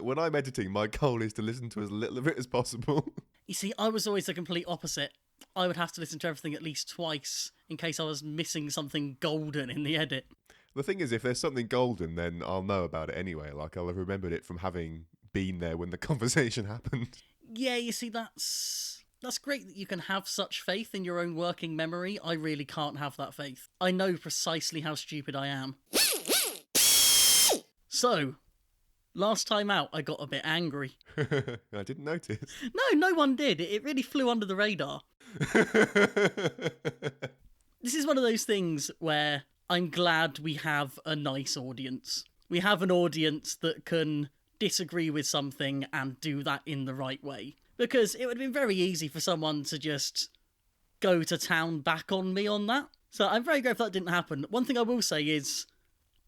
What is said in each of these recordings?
When I'm editing, my goal is to listen to as little of it as possible. You see, I was always the complete opposite. I would have to listen to everything at least twice in case I was missing something golden in the edit. The thing is, if there's something golden, then I'll know about it anyway. Like, I'll have remembered it from having been there when the conversation happened. Yeah, you see, that's great that you can have such faith in your own working memory. I really can't have that faith. I know precisely how stupid I am. So, last time out, I got a bit angry. I didn't notice. No one did. It really flew under the radar. This is one of those things where I'm glad we have a nice audience. We have an audience that can disagree with something and do that in the right way. Because it would have been very easy for someone to just go to town back on me on that. So I'm very grateful that didn't happen. One thing I will say is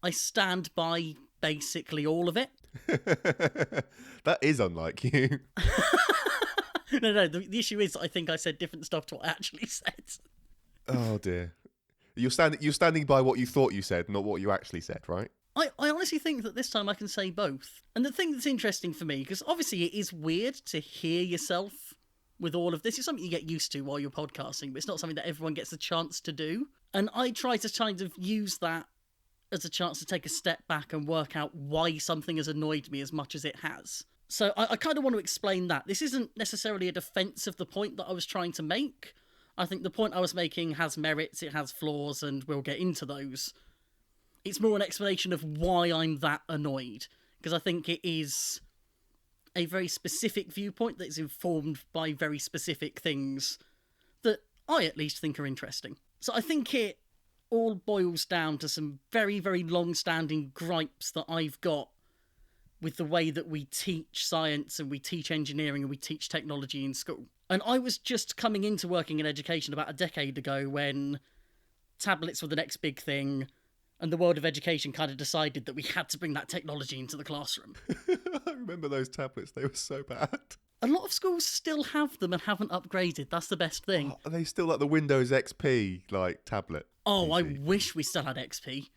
I stand by basically all of it. That is unlike you. No, the issue is I think I said different stuff to what I actually said. Oh dear. You're standing by what you thought you said, not what you actually said, right? I honestly think that this time I can say both. And the thing that's interesting for me, because obviously it is weird to hear yourself with all of this. It's something you get used to while you're podcasting, but it's not something that everyone gets a chance to do. And I try to kind of use that as a chance to take a step back and work out why something has annoyed me as much as it has. So I kind of want to explain that. This isn't necessarily a defense of the point that I was trying to make. I think the point I was making has merits, it has flaws, and we'll get into those. It's more an explanation of why I'm that annoyed, because I think it is a very specific viewpoint that is informed by very specific things that I at least think are interesting. So I think it all boils down to some very, very long-standing gripes that I've got with the way that we teach science and we teach engineering and we teach technology in school. And I was just coming into working in education about a decade ago when tablets were the next big thing, and the world of education kind of decided that we had to bring that technology into the classroom. I remember those tablets, they were so bad. A lot of schools still have them and haven't upgraded. That's the best thing. Are they still like the Windows XP, tablet? Oh, PC? I wish we still had XP.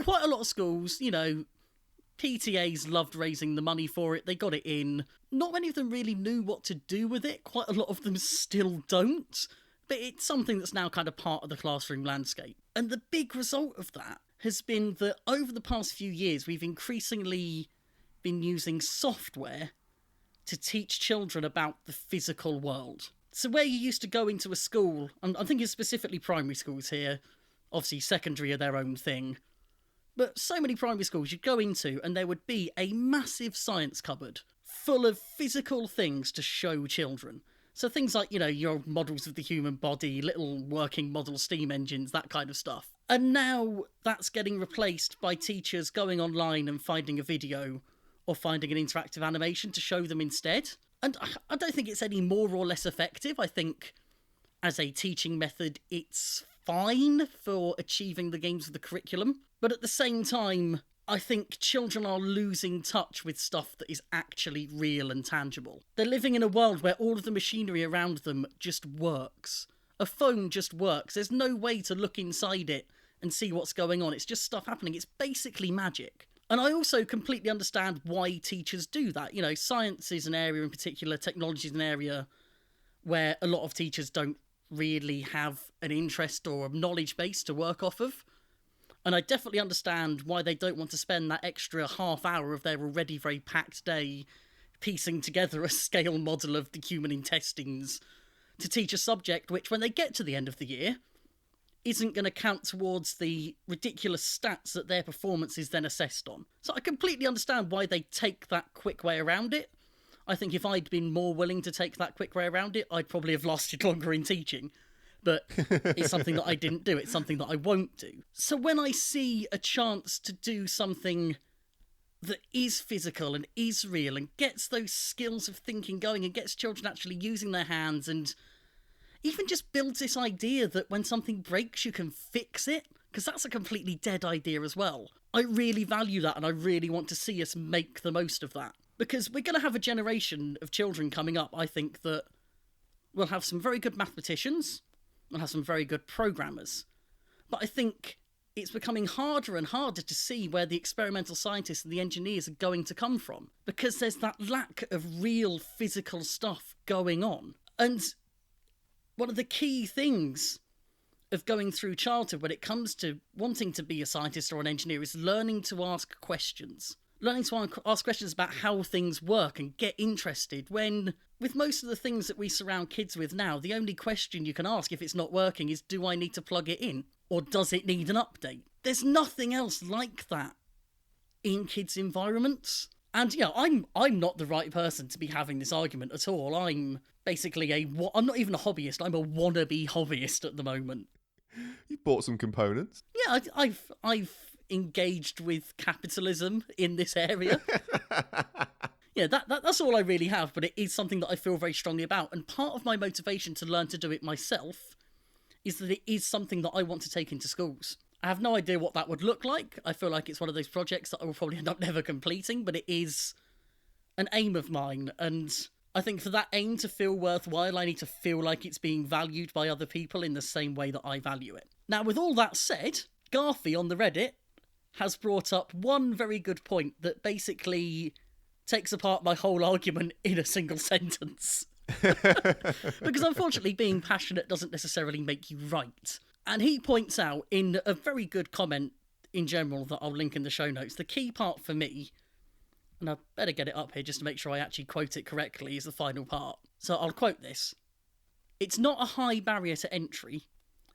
Quite a lot of schools, PTAs loved raising the money for it. They got it in. Not many of them really knew what to do with it. Quite a lot of them still don't. But it's something that's now kind of part of the classroom landscape. And the big result of that has been that over the past few years, we've increasingly been using software to teach children about the physical world. So where you used to go into a school, I'm thinking specifically primary schools here, obviously secondary are their own thing, but so many primary schools you'd go into and there would be a massive science cupboard full of physical things to show children. So things like, your models of the human body, little working model steam engines, that kind of stuff. And now that's getting replaced by teachers going online and finding a video or finding an interactive animation to show them instead. And I don't think it's any more or less effective. I think as a teaching method, it's fine for achieving the aims of the curriculum. But at the same time, I think children are losing touch with stuff that is actually real and tangible. They're living in a world where all of the machinery around them just works. A phone just works. There's no way to look inside it and see what's going on. It's just stuff happening. It's basically magic. And I also completely understand why teachers do that. Science is an area in particular, technology is an area where a lot of teachers don't really have an interest or a knowledge base to work off of. And I definitely understand why they don't want to spend that extra half hour of their already very packed day piecing together a scale model of the human intestines to teach a subject which, when they get to the end of the year, isn't going to count towards the ridiculous stats that their performance is then assessed on. So I completely understand why they take that quick way around it. I think if I'd been more willing to take that quick way around it, I'd probably have lasted longer in teaching. But it's something that I didn't do. It's something that I won't do. So when I see a chance to do something that is physical and is real and gets those skills of thinking going and gets children actually using their hands and even just builds this idea that when something breaks, you can fix it, because that's a completely dead idea as well. I really value that and I really want to see us make the most of that. Because we're going to have a generation of children coming up, I think, that will have some very good mathematicians, we'll have some very good programmers. But I think it's becoming harder and harder to see where the experimental scientists and the engineers are going to come from, because there's that lack of real physical stuff going on. And one of the key things of going through childhood when it comes to wanting to be a scientist or an engineer is learning to ask questions. Learning to ask questions about how things work and get interested, when, with most of the things that we surround kids with now, the only question you can ask if it's not working is, do I need to plug it in? Or does it need an update? There's nothing else like that in kids' environments. And, I'm not the right person to be having this argument at all. I'm basically I'm not even a hobbyist, I'm a wannabe hobbyist at the moment. You bought some components. Yeah, I've engaged with capitalism in this area. Yeah, that's all I really have, but it is something that I feel very strongly about. And part of my motivation to learn to do it myself is that it is something that I want to take into schools. I have no idea what that would look like. I feel like it's one of those projects that I will probably end up never completing, but it is an aim of mine. And I think for that aim to feel worthwhile, I need to feel like it's being valued by other people in the same way that I value it. Now, with all that said, Garthy on the Reddit has brought up one very good point that basically takes apart my whole argument in a single sentence. Because unfortunately, being passionate doesn't necessarily make you right. And he points out in a very good comment in general that I'll link in the show notes, the key part for me, and I better get it up here just to make sure I actually quote it correctly, is the final part. So I'll quote this. It's not a high barrier to entry.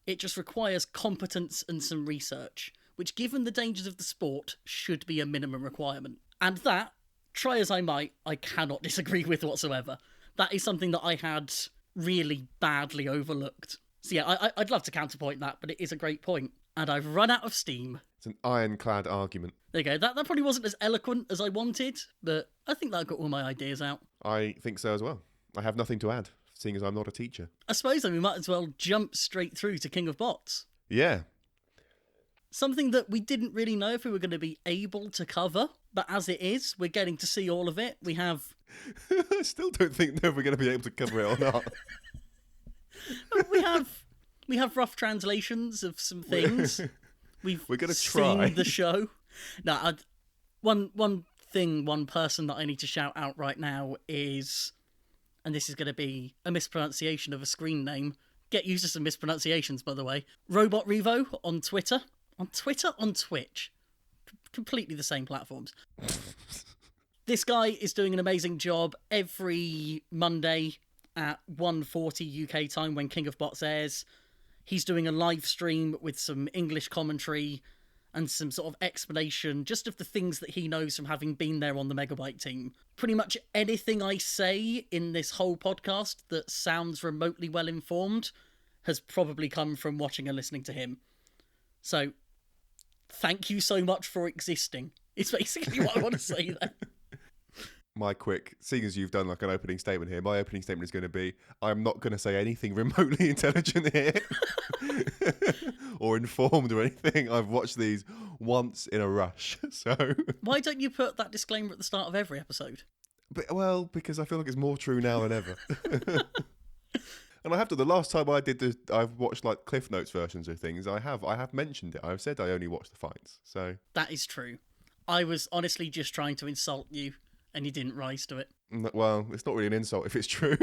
It just requires competence and some research, which, given the dangers of the sport, should be a minimum requirement. And that, try as I might, I cannot disagree with whatsoever. That is something that I had really badly overlooked. So yeah, I'd love to counterpoint that, but it is a great point. And I've run out of steam. It's an ironclad argument. There you go. That probably wasn't as eloquent as I wanted, but I think that got all my ideas out. I think so as well. I have nothing to add, seeing as I'm not a teacher. I suppose then we might as well jump straight through to King of Bots. Yeah. Something that we didn't really know if we were going to be able to cover, but as it is, we're getting to see all of it. We have... I still don't think that we're going to be able to cover it or not. we have rough translations of some things. We're going to seen try the show. No, one person that I need to shout out right now is, and this is going to be a mispronunciation of a screen name. Get used to some mispronunciations, by the way. Robot Revo on Twitter. On Twitch. Completely the same platforms. This guy is doing an amazing job every Monday at 1:40 UK time when King of Bots airs. He's doing a live stream with some English commentary and some sort of explanation just of the things that he knows from having been there on the Megabyte team. Pretty much anything I say in this whole podcast that sounds remotely well informed has probably come from watching and listening to him. So, thank you so much for existing. It's basically what I want to say there. Seeing as you've done like an opening statement here, my opening statement is going to be, I'm not going to say anything remotely intelligent here or informed or anything. I've watched these once in a rush, so... Why don't you put that disclaimer at the start of every episode? Because I feel like it's more true now than ever. And I have to, the last time I've watched like Cliff Notes versions of things, I have mentioned it. I've said I only watch the fights, so... That is true. I was honestly just trying to insult you, and you didn't rise to it. Well, it's not really an insult if it's true.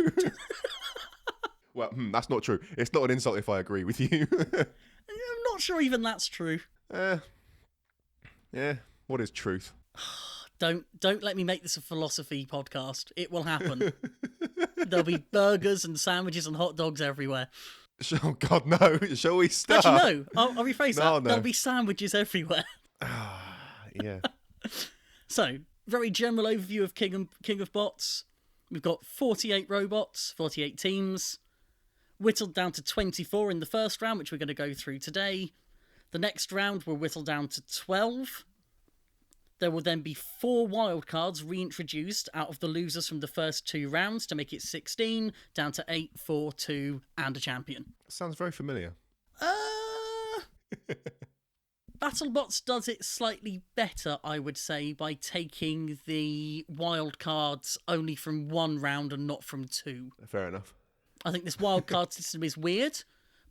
Well, that's not true. It's not an insult if I agree with you. I'm not sure even that's true. Yeah, what is truth? Don't let me make this a philosophy podcast. It will happen. There'll be burgers and sandwiches and hot dogs everywhere. Oh, God, no. Shall we start? Actually, no. I'll rephrase that. No. There'll be sandwiches everywhere. Yeah. So, very general overview of King of Bots. We've got 48 robots, 48 teams, whittled down to 24 in the first round, which we're going to go through today. The next round will whittle down to 12. There will then be 4 wildcards reintroduced out of the losers from the first 2 rounds to make it 16, down to 8, 4, 2, and a champion. Sounds very familiar. BattleBots does it slightly better, I would say, by taking the wildcards only from 1 round and not from 2. Fair enough. I think this wildcard system is weird,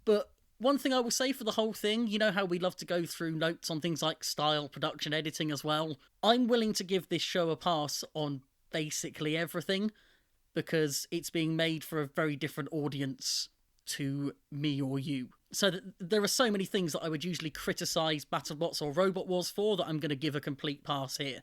but One thing I will say for the whole thing, you know how we love to go through notes on things like style, production, editing as well? I'm willing to give this show a pass on basically everything, because it's being made for a very different audience to me or you. So there are so many things that I would usually criticise BattleBots or Robot Wars for that I'm going to give a complete pass here.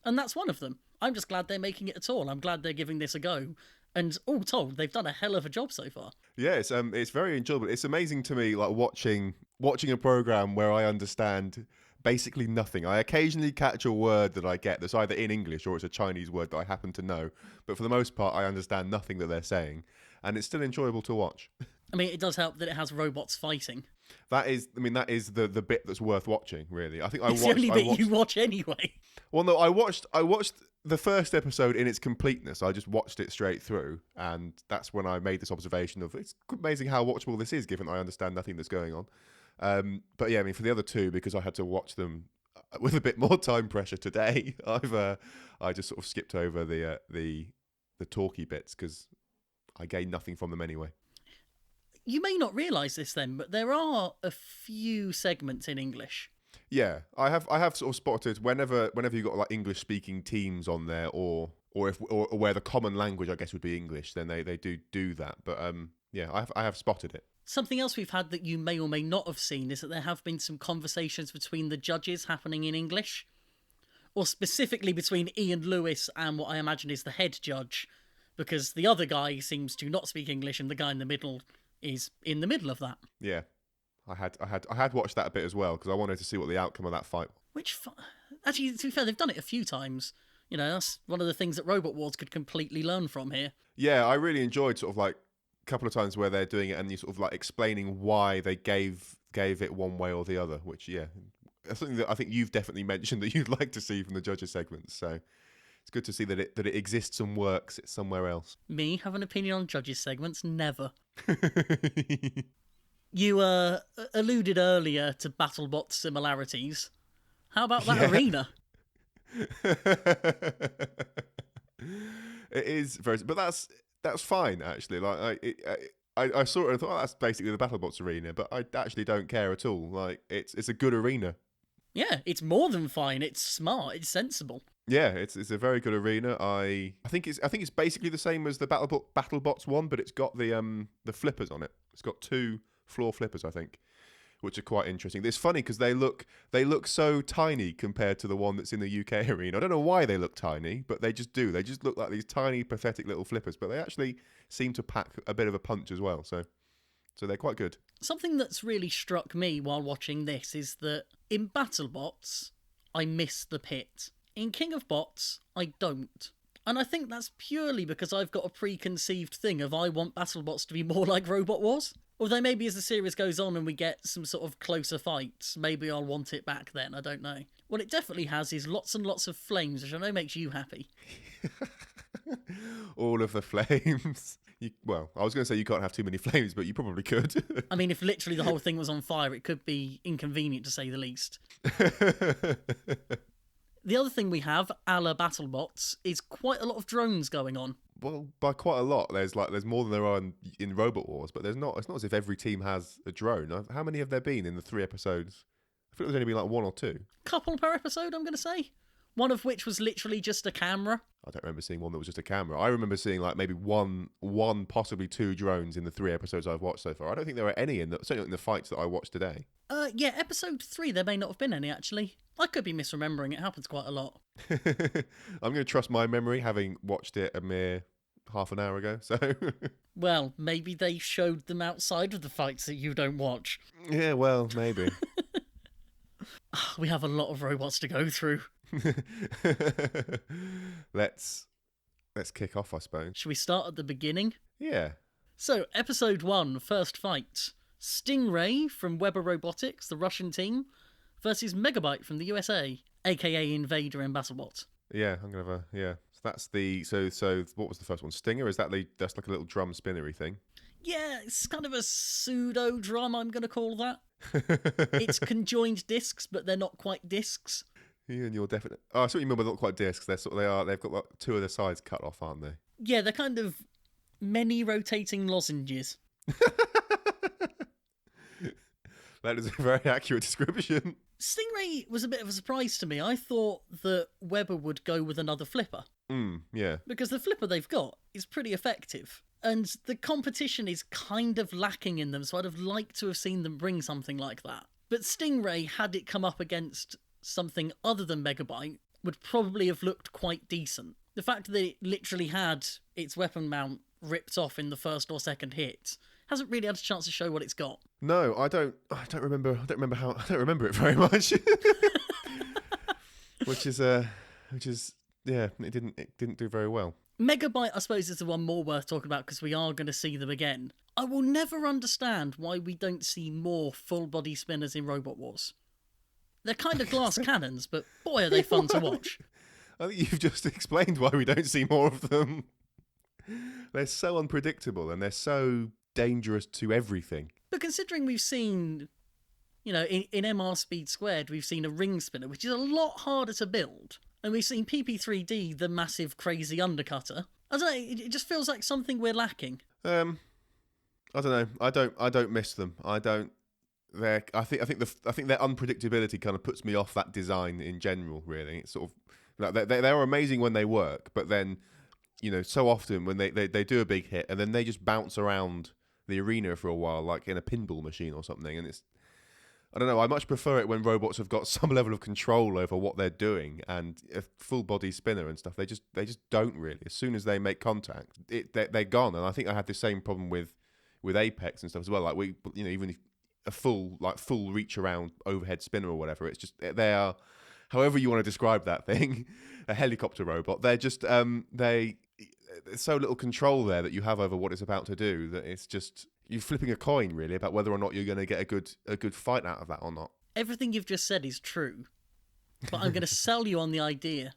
And that's one of them. I'm just glad they're making it at all. I'm glad they're giving this a go. And all told, they've done a hell of a job so far. Yeah, it's very enjoyable. It's amazing to me, like watching a program where I understand basically nothing. I occasionally catch a word that I get that's either in English or it's a Chinese word that I happen to know. But for the most part, I understand nothing that they're saying, and it's still enjoyable to watch. I mean, it does help that it has robots fighting. That is the bit that's worth watching. Really, I think It's the only bit you watch anyway. Well, no, I watched the first episode in its completeness. I just watched it straight through, and that's when I made this observation of it's amazing how watchable this is, given I understand nothing that's going on. But yeah, I mean, for the other two, because I had to watch them with a bit more time pressure today, I just sort of skipped over the talky bits because I gained nothing from them anyway. You may not realise this then, but there are a few segments in English. Yeah, I have sort of spotted whenever you've got like English speaking teams on there, or where the common language I guess would be English, then they do that. But yeah, I have spotted it. Something else we've had that you may or may not have seen is that there have been some conversations between the judges happening in English, or specifically between Ian Lewis and what I imagine is the head judge, because the other guy seems to not speak English and the guy in the middle is in the middle of that. Yeah, I had watched that a bit as well because I wanted to see what the outcome of that fight. Actually, to be fair, they've done it a few times. You know, that's one of the things that Robot Wars could completely learn from here. Yeah, I really enjoyed sort of like a couple of times where they're doing it and you sort of like explaining why they gave it one way or the other. Which that's something that I think you've definitely mentioned that you'd like to see from the judges segments. So it's good to see that it exists and works. It's somewhere else. Me have an opinion on judges segments? Never. You alluded earlier to BattleBot similarities. How about that arena? It is very, but that's fine actually. Like I saw it and thought that's basically the BattleBots arena, but I actually don't care at all. Like it's a good arena. Yeah, it's more than fine. It's smart. It's sensible. Yeah, it's a very good arena. I think it's basically the same as the BattleBots one, but it's got the flippers on it. It's got 2 floor flippers, I think, which are quite interesting. It's funny because they look so tiny compared to the one that's in the UK arena. I don't know why they look tiny, but they just do. They just look like these tiny, pathetic little flippers, but they actually seem to pack a bit of a punch as well. So they're quite good. Something that's really struck me while watching this is that in BattleBots, I miss the pit. In King of Bots, I don't. And I think that's purely because I've got a preconceived thing of I want BattleBots to be more like Robot Wars. Although maybe as the series goes on and we get some sort of closer fights, maybe I'll want it back then, I don't know. What it definitely has is lots and lots of flames, which I know makes you happy. All of the flames. Well, I was going to say you can't have too many flames, but you probably could. I mean, if literally the whole thing was on fire, it could be inconvenient to say the least. The other thing we have, a la BattleBots, is quite a lot of drones going on. Well, by quite a lot. There's more than there are in Robot Wars, but it's not as if every team has a drone. How many have there been in the 3 episodes? I think there's only been like 1 or 2. Couple per episode, I'm going to say. One of which was literally just a camera. I don't remember seeing one that was just a camera. I remember seeing like maybe one, possibly 2 drones in the 3 episodes I've watched so far. I don't think there are any certainly in the fights that I watched today. Yeah, episode 3, there may not have been any, actually. I could be misremembering. It happens quite a lot. I'm going to trust my memory, having watched it a mere half an hour ago, so... Well, maybe they showed them outside of the fights that you don't watch. Yeah, well, maybe. We have a lot of robots to go through. Let's kick off, I suppose. Should we start at the beginning? Yeah. So, episode 1, first fight. Stingray from Weber Robotics, the Russian team, versus Megabyte from the USA, aka Invader and BattleBot. Yeah, I'm gonna have yeah. So that's the so what was the first one? Stinger? Is that that's like a little drum spinnery thing? Yeah, it's kind of a pseudo drum, I'm gonna call that. It's conjoined discs, but they're not quite discs. Yeah, and you're definite. Oh, I see what you mean by not quite discs. They are. They've got like 2 of the sides cut off, aren't they? Yeah, they're kind of many rotating lozenges. That is a very accurate description. Stingray was a bit of a surprise to me. I thought that Weber would go with another flipper, Yeah. because the flipper they've got is pretty effective. And the competition is kind of lacking in them, so I'd have liked to have seen them bring something like that. But Stingray, had it come up against something other than Megabyte, would probably have looked quite decent. The fact that it literally had its weapon mount ripped off in the first or second hit hasn't really had a chance to show what it's got. No, I don't remember it very much. which is yeah, it didn't do very well. Megabyte, I suppose, is the one more worth talking about because we are going to see them again. I will never understand why we don't see more full-body spinners in Robot Wars. They're kind of glass cannons, but boy, are they fun to watch. I think you've just explained why we don't see more of them. They're so unpredictable and they're so dangerous to everything. But considering we've seen, in MR Speed Squared, we've seen a ring spinner, which is a lot harder to build. And we've seen PP3D, the massive, crazy undercutter. I don't know, it just feels like something we're lacking. I don't know. I don't miss them. I think their unpredictability kind of puts me off that design in general. Really, it's sort of like they're amazing when they work, but then so often when they do a big hit and then they just bounce around the arena for a while, like in a pinball machine or something, and I don't know. I much prefer it when robots have got some level of control over what they're doing, and a full body spinner and stuff. They just don't really. As soon as they make contact, they're gone. And I think I had the same problem with Apex and stuff as well. Like even if a full reach around overhead spinner or whatever, it's just they are, however you want to describe that thing, a helicopter robot. They're just there's so little control there that you have over what it's about to do that it's just. You're flipping a coin, really, about whether or not you're going to get a good fight out of that or not. Everything you've just said is true, but I'm going to sell you on the idea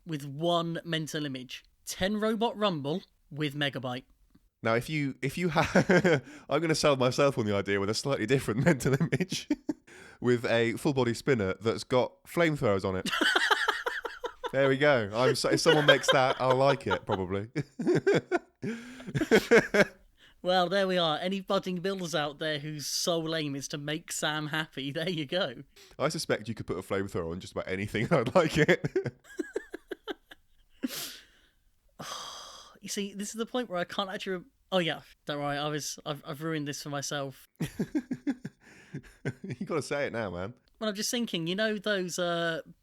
with one mental image. 10 Robot Rumble with Megabyte. Now, if you have... I'm going to sell myself on the idea with a slightly different mental image. With a full-body spinner that's got flamethrowers on it. There we go. If someone makes that, I'll like it, probably. Well, there we are. Any budding builders out there whose sole aim is to make Sam happy, there you go. I suspect you could put a flamethrower on just about anything and I'd like it. You see, this is the point where I can't actually... Oh yeah, don't worry, I've ruined this for myself. You got to say it now, man. Well, I'm just thinking, those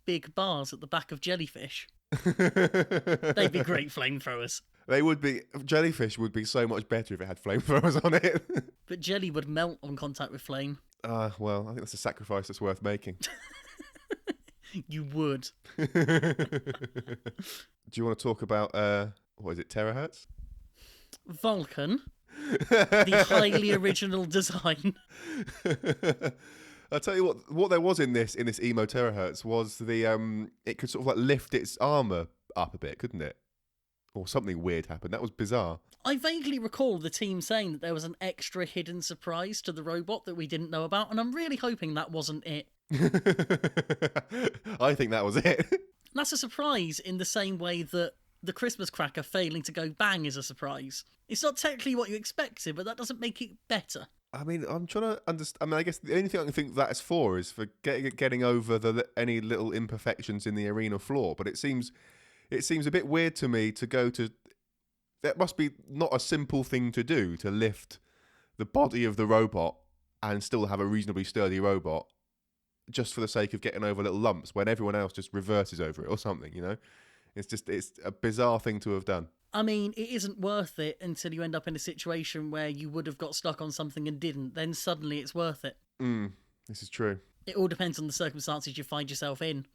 big bars at the back of Jellyfish? They'd be great flamethrowers. They would be. Jellyfish would be so much better if it had flamethrowers on it. But jelly would melt on contact with flame. Well, I think that's a sacrifice that's worth making. You would. Do you want to talk about, what is it, terahertz? Vulcan. The highly original design. I'll tell you what there was in this emo terahertz was it could sort of like lift its armour up a bit, couldn't it? Or something weird happened. That was bizarre. I vaguely recall the team saying that there was an extra hidden surprise to the robot that we didn't know about, and I'm really hoping that wasn't it. I think that was it. That's a surprise in the same way that the Christmas cracker failing to go bang is a surprise. It's not technically what you expected, but that doesn't make it better. I mean, I'm trying to understand. I mean, I guess the only thing I can think that is for is for getting over any little imperfections in the arena floor, but it seems a bit weird to me to go to... That must be not a simple thing to do, to lift the body of the robot and still have a reasonably sturdy robot just for the sake of getting over little lumps when everyone else just reverses over it or something, It's a bizarre thing to have done. I mean, it isn't worth it until you end up in a situation where you would have got stuck on something and didn't. Then suddenly it's worth it. This is true. It all depends on the circumstances you find yourself in.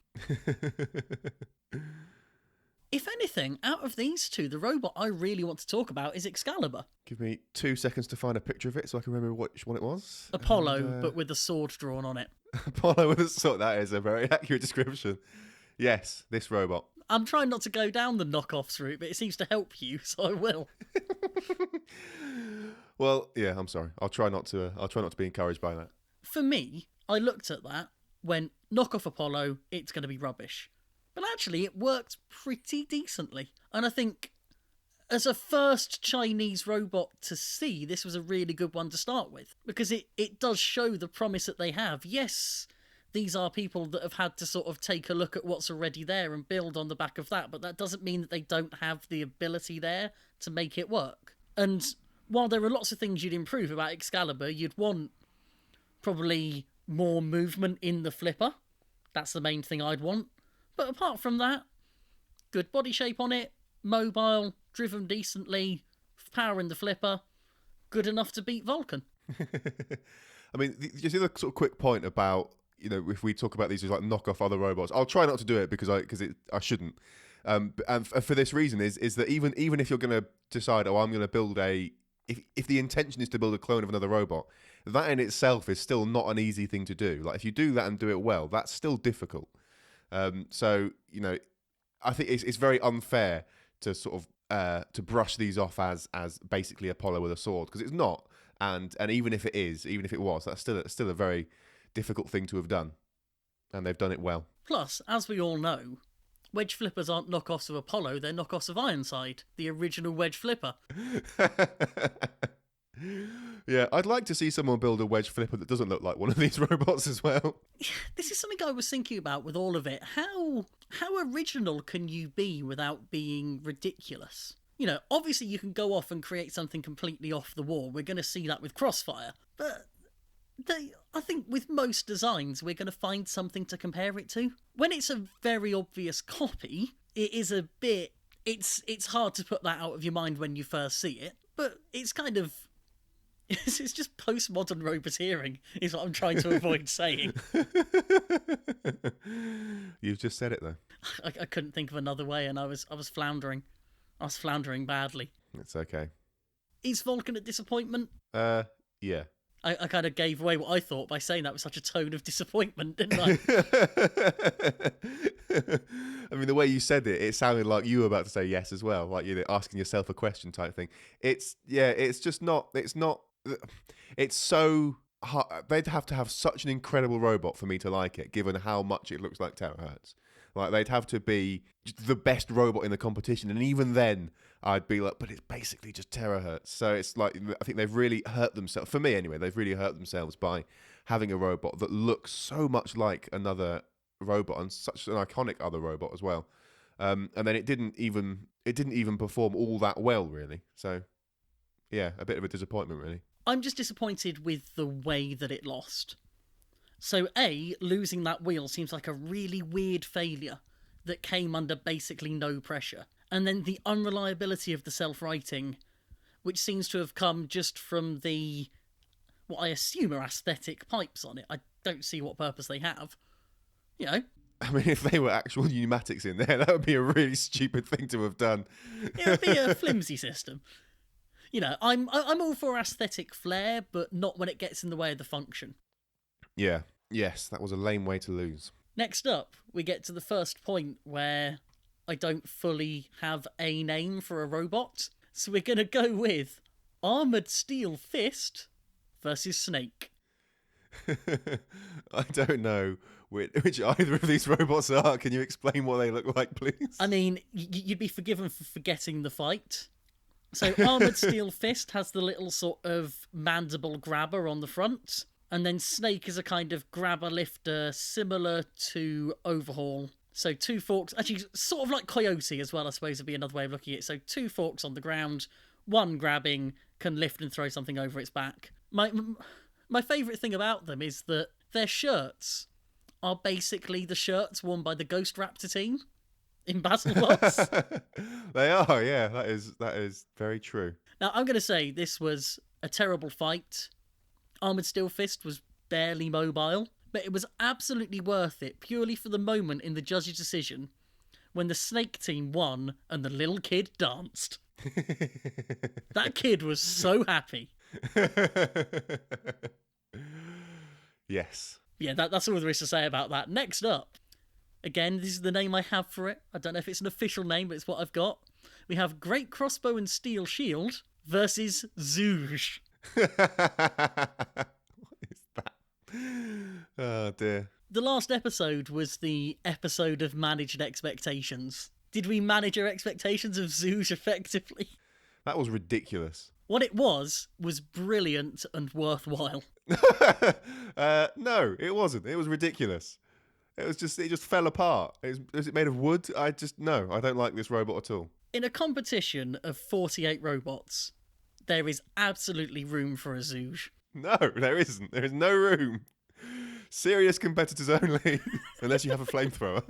If anything, out of these two, the robot I really want to talk about is Excalibur. Give me 2 seconds to find a picture of it so I can remember which one it was. Apollo, but with a sword drawn on it. Apollo with a sword. That is a very accurate description. Yes, this robot. I'm trying not to go down the knockoffs route, but it seems to help you, so I will. Well, yeah, I'm sorry. I'll try not to be encouraged by that. For me, I looked at that, went, knock off Apollo, it's going to be rubbish. But actually, it worked pretty decently. And I think as a first Chinese robot to see, this was a really good one to start with, because it does show the promise that they have. Yes, these are people that have had to sort of take a look at what's already there and build on the back of that, but that doesn't mean that they don't have the ability there to make it work. And while there are lots of things you'd improve about Excalibur, you'd want probably more movement in the flipper. That's the main thing I'd want. But apart from that, good body shape on it, mobile, driven decently, power in the flipper, good enough to beat Vulcan. I mean, just the other sort of quick point about, if we talk about these as like knock off other robots, I'll try not to do it because I shouldn't. And for this reason is that even if you're going to decide, I'm going to build if the intention is to build a clone of another robot, that in itself is still not an easy thing to do. Like if you do that and do it well, that's still difficult. So I think it's very unfair to sort of to brush these off as basically Apollo with a sword, because it's not. And even if it was, that's still a very difficult thing to have done, and they've done it well. Plus, as we all know, wedge flippers aren't knockoffs of Apollo, they're knockoffs of Ironside, the original wedge flipper. Yeah, I'd like to see someone build a wedge flipper that doesn't look like one of these robots as well. This is something I was thinking about with all of it. How original can you be without being ridiculous? Obviously you can go off and create something completely off the wall. We're going to see that with Crossfire. But I think with most designs, we're going to find something to compare it to. When it's a very obvious copy, it is a bit... It's hard to put that out of your mind when you first see it. But it's kind of... It's just postmodern roboteering, is what I'm trying to avoid saying. You've just said it, though. I couldn't think of another way, and I was floundering. I was floundering badly. It's okay. Is Vulcan a disappointment? Yeah. I kind of gave away what I thought by saying that with such a tone of disappointment, didn't I? I mean, the way you said it sounded like you were about to say yes as well, like you're asking yourself a question type thing. It's so hard. They'd have to have such an incredible robot for me to like it, given how much it looks like terahertz. Like, they'd have to be the best robot in the competition, and even then, I'd be like, but it's basically just terahertz. So it's like, I think they've really hurt themselves, for me anyway, they've really hurt themselves by having a robot that looks so much like another robot, and such an iconic other robot as well. And then it didn't even perform all that well, really. So, yeah, a bit of a disappointment, really. I'm just disappointed with the way that it lost. So losing that wheel seems like a really weird failure that came under basically no pressure. And then the unreliability of the self-righting, which seems to have come just from what I assume are aesthetic pipes on it. I don't see what purpose they have. I mean, if they were actual pneumatics in there, that would be a really stupid thing to have done. It would be a flimsy system. I'm all for aesthetic flair, but not when it gets in the way of the function. Yeah. Yes, that was a lame way to lose. Next up, we get to the first point where I don't fully have a name for a robot. So we're going to go with Armoured Steel Fist versus Snake. I don't know which either of these robots are. Can you explain what they look like, please? I mean, you'd be forgiven for forgetting the fight. So Armoured Steel Fist has the little sort of mandible grabber on the front. And then Snake is a kind of grabber lifter similar to Overhaul. So two forks, actually sort of like Coyote as well, I suppose would be another way of looking at it. So two forks on the ground, one grabbing, can lift and throw something over its back. My favourite thing about them is that their shirts are basically the shirts worn by the Ghost Raptor team in BattleBots. They are, yeah, that is very true. Now, I'm going to say this was a terrible fight. Armoured Steel Fist was barely mobile, but it was absolutely worth it purely for the moment in the judge's decision when the Snake team won and the little kid danced. That kid was so happy. Yes. Yeah, that's all there is to say about that. Next up, again, this is the name I have for it. I don't know if it's an official name, but it's what I've got. We have Great Crossbow and Steel Shield versus Zoosh. What is that? Oh dear. The last episode was the episode of Managed Expectations. Did we manage your expectations of Zoosh effectively? That was ridiculous. What it was brilliant and worthwhile. No, it wasn't. It was ridiculous. It just fell apart. Was it made of wood? No, I don't like this robot at all. In a competition of 48 robots, there is absolutely room for a Zoosh. No, there isn't. There is no room. Serious competitors only, unless you have a flamethrower.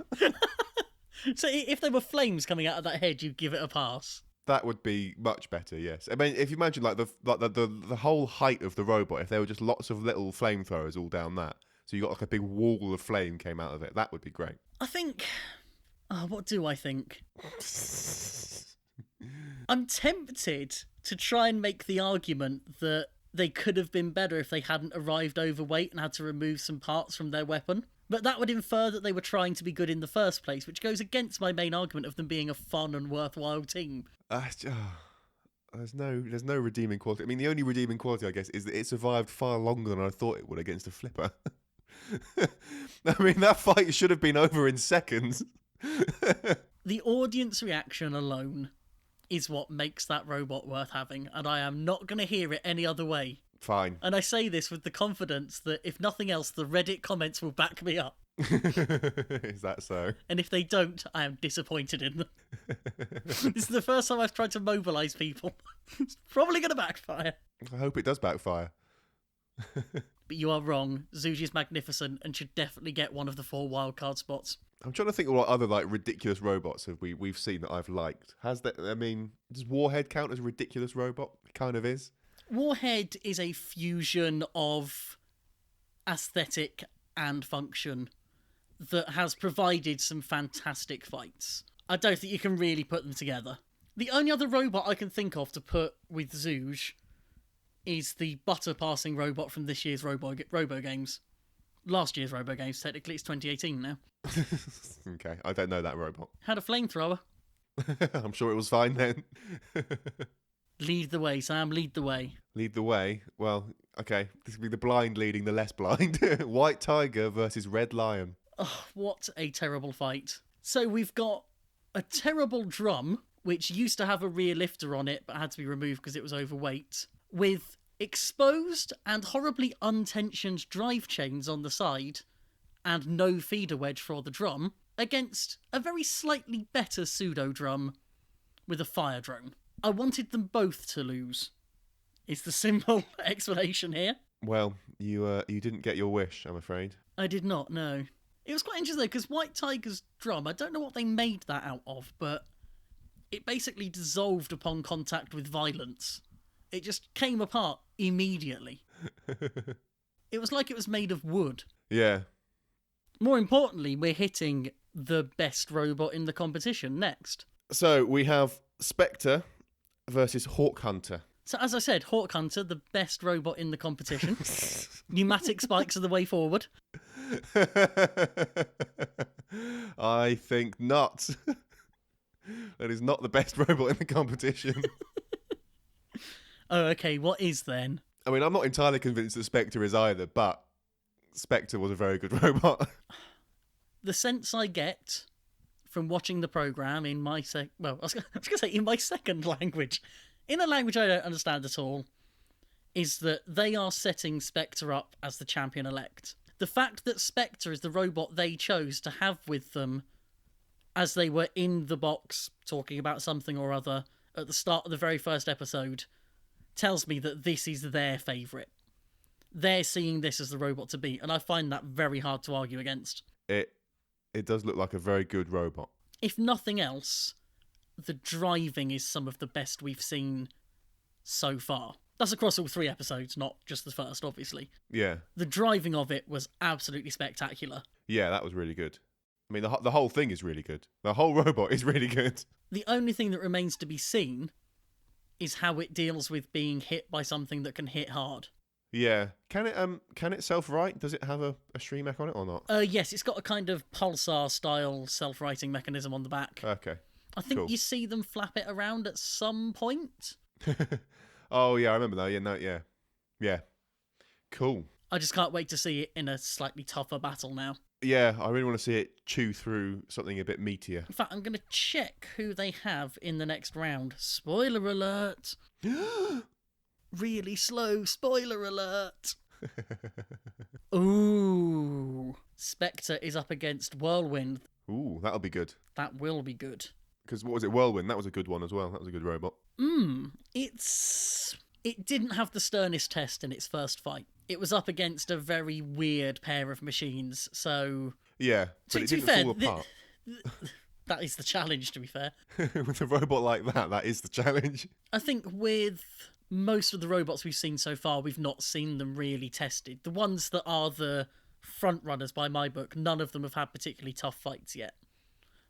So if there were flames coming out of that head, you'd give it a pass. That would be much better, yes. I mean, if you imagine like the whole height of the robot, if there were just lots of little flamethrowers all down that, so you got like a big wall of flame came out of it, that would be great. I think. What do I think? I'm tempted to try and make the argument that they could have been better if they hadn't arrived overweight and had to remove some parts from their weapon. But that would infer that they were trying to be good in the first place, which goes against my main argument of them being a fun and worthwhile team. There's no redeeming quality. I mean, the only redeeming quality, I guess, is that it survived far longer than I thought it would against a flipper. I mean, that fight should have been over in seconds. The audience reaction alone is what makes that robot worth having, and I am not going to hear it any other way. Fine. And I say this with the confidence that, if nothing else, the Reddit comments will back me up. Is that so? And if they don't, I am disappointed in them. This is the first time I've tried to mobilise people. It's probably going to backfire. I hope it does backfire. But you are wrong. Zoosh is magnificent and should definitely get one of the 4 wildcard spots. I'm trying to think of what other like ridiculous robots have we've seen that I've liked. Does Warhead count as a ridiculous robot? It kind of is. Warhead is a fusion of aesthetic and function that has provided some fantastic fights. I don't think you can really put them together. The only other robot I can think of to put with Zoosh is the butter passing robot from this year's Robo Games. Last year's Robo Games, technically. It's 2018 now. Okay, I don't know that robot. Had a flamethrower. I'm sure it was fine then. Lead the way, Sam, lead the way. Lead the way? Well, okay. This will be the blind leading the less blind. White Tiger versus Red Lion. Oh, what a terrible fight. So we've got a terrible drum, which used to have a rear lifter on it, but had to be removed because it was overweight, with exposed and horribly untensioned drive chains on the side, and no feeder wedge for the drum, against a very slightly better pseudo drum with a fire drone. I wanted them both to lose, is the simple explanation here. Well, you didn't get your wish, I'm afraid. I did not, no. It was quite interesting, because White Tiger's drum, I don't know what they made that out of, but it basically dissolved upon contact with violence. It just came apart immediately. It was like it was made of wood. Yeah. More importantly, we're hitting the best robot in the competition next. So we have Spectre versus Hawk Hunter. So as I said, Hawk Hunter, the best robot in the competition. Pneumatic spikes are the way forward. I think not. That is not the best robot in the competition. Oh, okay, what is then? I mean, I'm not entirely convinced that Spectre is either, but Spectre was a very good robot. The sense I get from watching the programme in my I was going to say in my second language, in a language I don't understand at all, is that they are setting Spectre up as the champion-elect. The fact that Spectre is the robot they chose to have with them as they were in the box talking about something or other at the start of the very first episode tells me that this is their favourite. They're seeing this as the robot to beat, and I find that very hard to argue against. It does look like a very good robot. If nothing else, the driving is some of the best we've seen so far. That's across all 3 episodes, not just the first, obviously. Yeah. The driving of it was absolutely spectacular. Yeah, that was really good. I mean, the whole thing is really good. The whole robot is really good. The only thing that remains to be seen is how it deals with being hit by something that can hit hard. Yeah. Can it self-right? Does it have a stream mech on it or not? Yes, it's got a kind of pulsar-style self-righting mechanism on the back. Okay. I think Cool. you see them flap it around at some point. Oh, yeah, I remember that. Yeah. Cool. I just can't wait to see it in a slightly tougher battle now. Yeah, I really want to see it chew through something a bit meatier. In fact, I'm going to check who they have in the next round. Spoiler alert. Really slow spoiler alert. Ooh. Spectre is up against Whirlwind. Ooh, that'll be good. That will be good. Because what was it, Whirlwind? That was a good one as well. That was a good robot. It didn't have the sternest test in its first fight. It was up against a very weird pair of machines, so... Yeah, but it didn't fall apart. That is the challenge, to be fair. With a robot like that is the challenge. I think with most of the robots we've seen so far, we've not seen them really tested. The ones that are the front runners by my book, none of them have had particularly tough fights yet.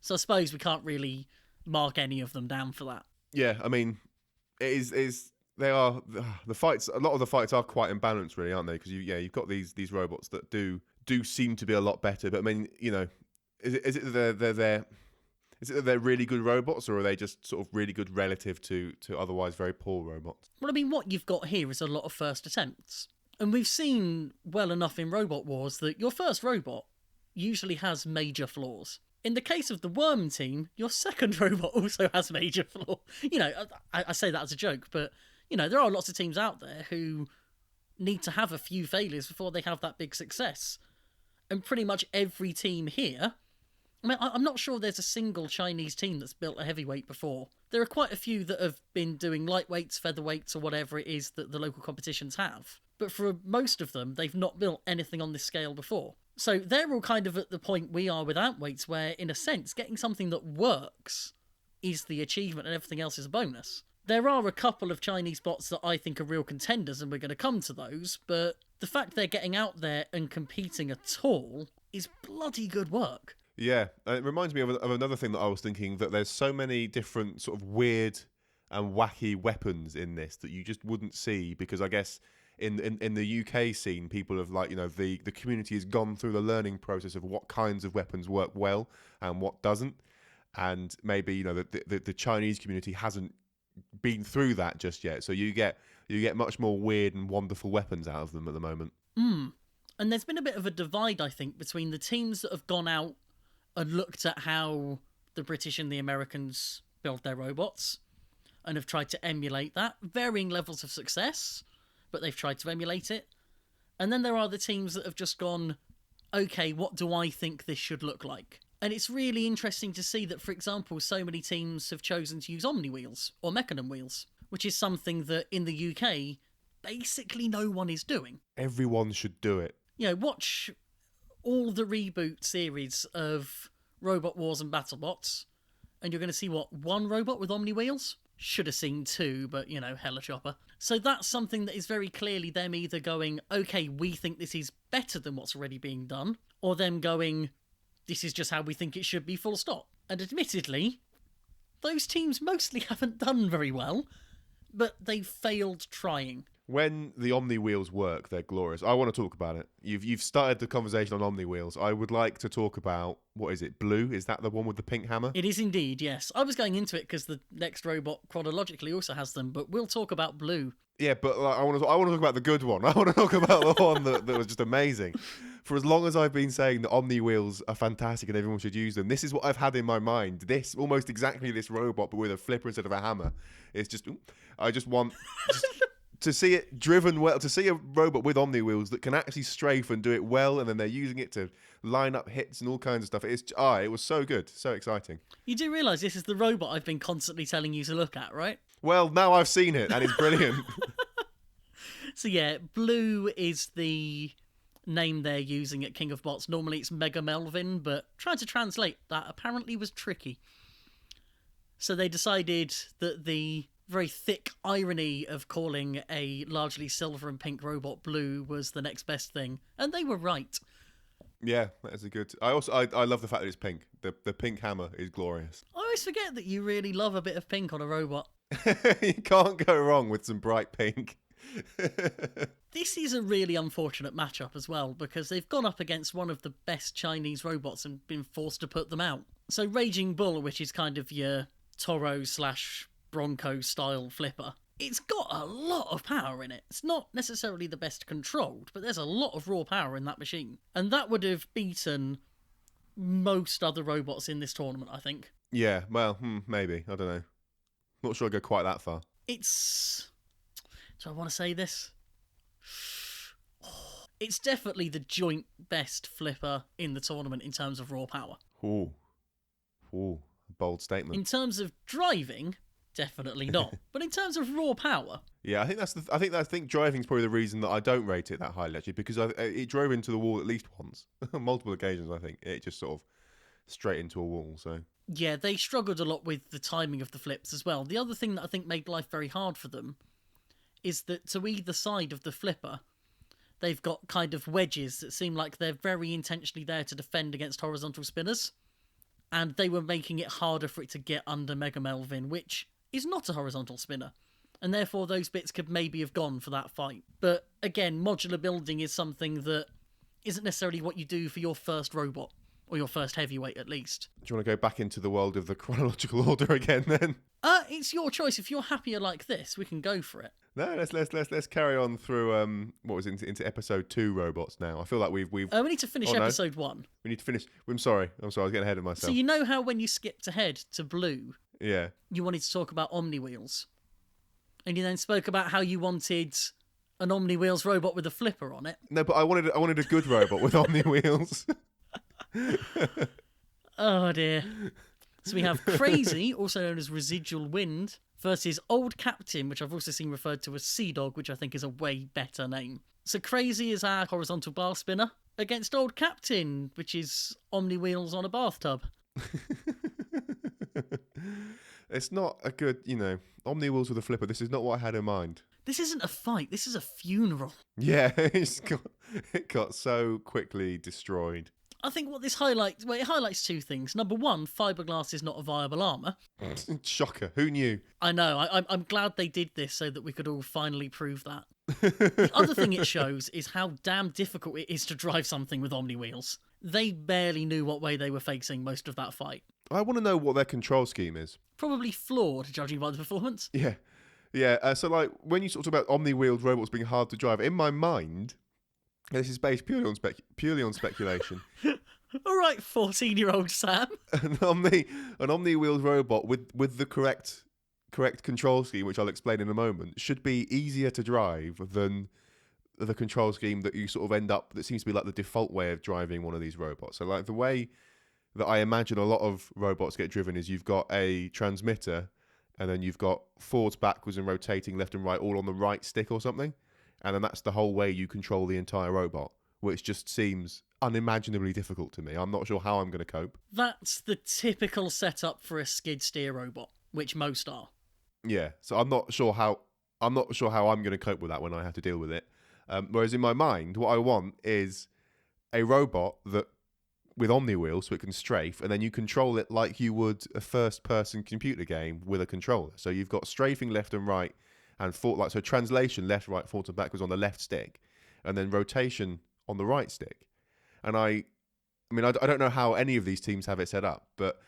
So I suppose we can't really mark any of them down for that. Yeah, I mean, they are the fights. A lot of the fights are quite imbalanced, really, aren't they? Because you've got these robots that do seem to be a lot better. But I mean, is it that they're really good robots, or are they just sort of really good relative to otherwise very poor robots? Well, I mean, what you've got here is a lot of first attempts. And we've seen well enough in Robot Wars that your first robot usually has major flaws. In the case of the Worm team, your second robot also has major flaws. I say that as a joke, but, there are lots of teams out there who need to have a few failures before they have that big success. And pretty much every team here... I mean, I'm not sure there's a single Chinese team that's built a heavyweight before. There are quite a few that have been doing lightweights, featherweights, or whatever it is that the local competitions have. But for most of them, they've not built anything on this scale before. So they're all kind of at the point we are without weights, where, in a sense, getting something that works is the achievement and everything else is a bonus. There are a couple of Chinese bots that I think are real contenders, and we're going to come to those, but the fact they're getting out there and competing at all is bloody good work. Yeah, it reminds me of another thing that I was thinking, that there's so many different sort of weird and wacky weapons in this that you just wouldn't see, because I guess in the UK scene, people have the community has gone through the learning process of what kinds of weapons work well and what doesn't, and maybe the Chinese community hasn't been through that just yet. So you get much more weird and wonderful weapons out of them at the moment. And there's been a bit of a divide, I think, between the teams that have gone out and looked at how the British and the Americans build their robots and have tried to emulate that. Varying levels of success, but they've tried to emulate it. And then there are the teams that have just gone, okay, what do I think this should look like? And it's really interesting to see that, for example, so many teams have chosen to use omniwheels or mechanism wheels, which is something that in the UK, basically no one is doing. Everyone should do it. Watch all the reboot series of Robot Wars and BattleBots, and you're going to see one robot with Omni wheels? Should have seen two, but, hella chopper. So that's something that is very clearly them either going, okay, we think this is better than what's already being done, or them going, this is just how we think it should be, full stop. And admittedly, those teams mostly haven't done very well, but they've failed trying. When the Omni wheels work, they're glorious. I want to talk about it. You've started the conversation on Omni wheels. I would like to talk about, what is it, Blue? Is that the one with the pink hammer? It is indeed, yes. I was going into it because the next robot chronologically also has them, but we'll talk about Blue. Yeah, but I want to talk about the good one. I want to talk about the one that was just amazing. For as long as I've been saying that Omni wheels are fantastic and everyone should use them, this is what I've had in my mind. This, almost exactly this robot, but with a flipper instead of a hammer. It's just, I just want... to see it driven well, to see a robot with Omni wheels that can actually strafe and do it well, and then they're using it to line up hits and all kinds of stuff. It was so good, so exciting. You do realise this is the robot I've been constantly telling you to look at, right? Well, now I've seen it, and it's brilliant. So yeah, Blue is the name they're using at King of Bots. Normally it's Mega Melvin, but trying to translate that apparently was tricky. So they decided that the very thick irony of calling a largely silver and pink robot Blue was the next best thing, and they were right. Yeah, that is a good... I love the fact that it's pink. The pink hammer is glorious. I always forget that you really love a bit of pink on a robot. You can't go wrong with some bright pink. This is a really unfortunate matchup as well, because they've gone up against one of the best Chinese robots and been forced to put them out. So Raging Bull, which is kind of your Toro / Bronco style flipper, it's got a lot of power in it. It's not necessarily the best controlled, but there's a lot of raw power in that machine. And that would have beaten most other robots in this tournament, I think. Yeah, well, maybe. I don't know. Not sure I'd go quite that far. It's... Do I want to say this? It's definitely the joint best flipper in the tournament in terms of raw power. Ooh, bold statement. In terms of driving, definitely not. But in terms of raw power... Yeah, I think driving's probably the reason that I don't rate it that highly, actually, because it drove into the wall at least once. Multiple occasions, I think. It just sort of straight into a wall, so... Yeah, they struggled a lot with the timing of the flips as well. The other thing that I think made life very hard for them is that to either side of the flipper, they've got kind of wedges that seem like they're very intentionally there to defend against horizontal spinners. And they were making it harder for it to get under Mega Melvin, which is not a horizontal spinner. And therefore those bits could maybe have gone for that fight. But again, modular building is something that isn't necessarily what you do for your first robot. Or your first heavyweight, at least. Do you want to go back into the world of the chronological order again, then? It's your choice. If you're happier like this, we can go for it. No, let's carry on through what was into episode 2 robots now. I feel like we've we need to finish episode 1. We need to finish. I'm sorry, I was getting ahead of myself. So you know how when you skipped ahead to blue, yeah, you wanted to talk about omniwheels, and you then spoke about how you wanted an omniwheels robot with a flipper on it. No, but I wanted a good robot with omniwheels. Oh dear. So we have Crazy, also known as Residual Wind, versus Old Captain, which I've also seen referred to as Sea Dog, which I think is a way better name. So Crazy is our horizontal bar spinner, against Old Captain, which is omniwheels on a bathtub. It's not a good, omniwheels with a flipper. This is not what I had in mind. This isn't a fight, this is a funeral. Yeah, it got so quickly destroyed. I think what this highlights... Well, it highlights two things. Number one, fiberglass is not a viable armour. Shocker. Who knew? I know. I'm glad they did this so that we could all finally prove that. The other thing it shows is how damn difficult it is to drive something with omniwheels. They barely knew what way they were facing most of that fight. I want to know what their control scheme is. Probably flawed, judging by the performance. Yeah. Yeah, so like when you talk about omni-wheeled robots being hard to drive, in my mind... This is based purely on speculation. All right, 14-year-old Sam. An omni-wheeled robot with the correct control scheme, which I'll explain in a moment, should be easier to drive than the control scheme that you sort of end up, that seems to be like the default way of driving one of these robots. So like the way that I imagine a lot of robots get driven is you've got a transmitter and then you've got forwards, backwards and rotating left and right all on the right stick or something. And then that's the whole way you control the entire robot, which just seems unimaginably difficult to me. I'm not sure how I'm going to cope. That's the typical setup for a skid steer robot, which most are. Yeah, so I'm not sure how I'm going to cope with that when I have to deal with it. Whereas in my mind, what I want is a robot that with omniwheels, so it can strafe, and then you control it like you would a first-person computer game with a controller. So you've got strafing left and right. And so translation left, right, forward and backwards on the left stick, and then rotation on the right stick. And I don't know how any of these teams have it set up, but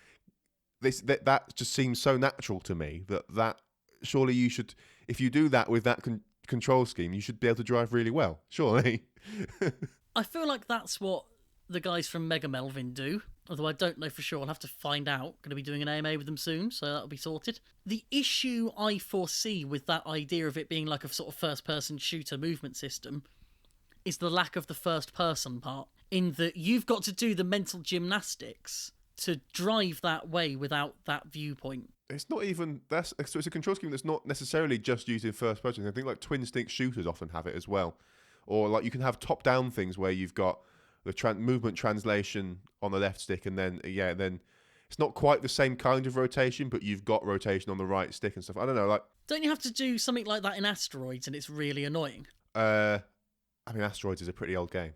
that just seems so natural to me that surely you should, if you do that with that control scheme, you should be able to drive really well. Surely. I feel like that's what the guys from Mega Melvin do. Although I don't know for sure. I'll have to find out. Going to be doing an AMA with them soon, so that'll be sorted. The issue I foresee with that idea of it being like a sort of first-person shooter movement system is the lack of the first-person part, in that you've got to do the mental gymnastics to drive that way without that viewpoint. It's not even... so it's a control scheme that's not necessarily just used in first person. I think like twin-stick shooters often have it as well. Or like you can have top-down things where you've got the movement translation on the left stick, and then it's not quite the same kind of rotation, but you've got rotation on the right stick and stuff. I don't know, like... Don't you have to do something like that in Asteroids, and it's really annoying? Asteroids is a pretty old game.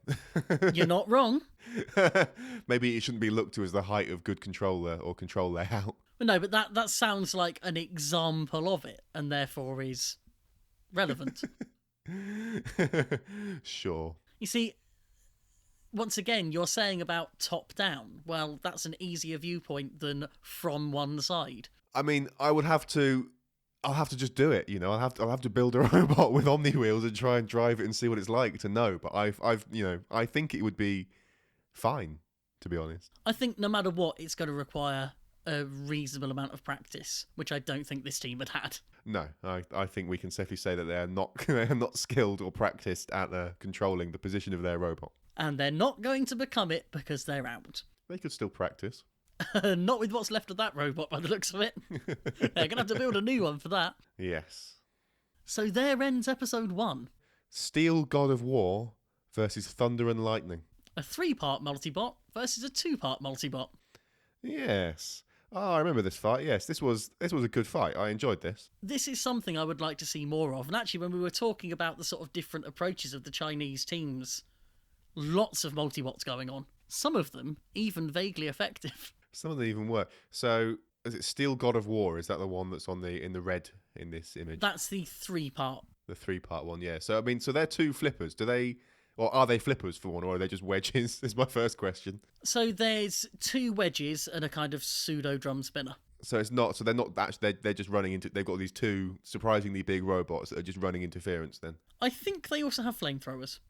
You're not wrong. Maybe it shouldn't be looked to as the height of good controller or control layout. But no, but that sounds like an example of it, and therefore is relevant. Sure. You see... Once again, you're saying about top-down. Well, that's an easier viewpoint than from one side. I mean, I'll have to just do it, I'll have to build a robot with omniwheels and try and drive it and see what it's like to know. But I think it would be fine to be honest. I think no matter what, it's going to require a reasonable amount of practice, which I don't think this team had. No, I think we can safely say that they are not they are not skilled or practiced at controlling the position of their robot. And they're not going to become it because they're out. They could still practice. Not with what's left of that robot by the looks of it. They're going to have to build a new one for that. Yes. So there ends episode 1. Steel God of War versus Thunder and Lightning. A 3-part multibot versus a 2-part multibot. Yes. Oh, I remember this fight. Yes, this was a good fight. I enjoyed this. This is something I would like to see more of. And actually, when we were talking about the sort of different approaches of the Chinese teams, lots of multibots going on. Some of them even vaguely effective. Some of them even work. So, is it Steel God of War? Is that the one that's in the red in this image? That's the 3-part. The 3-part one, yeah. So, I mean, so they're 2 flippers. Do they... Or are they flippers for one, or are they just wedges? Is my first question. So there's 2 wedges and a kind of pseudo drum spinner. So it's not. So they're not actually. They're just running into. They've got these 2 surprisingly big robots that are just running interference. Then I think they also have flamethrowers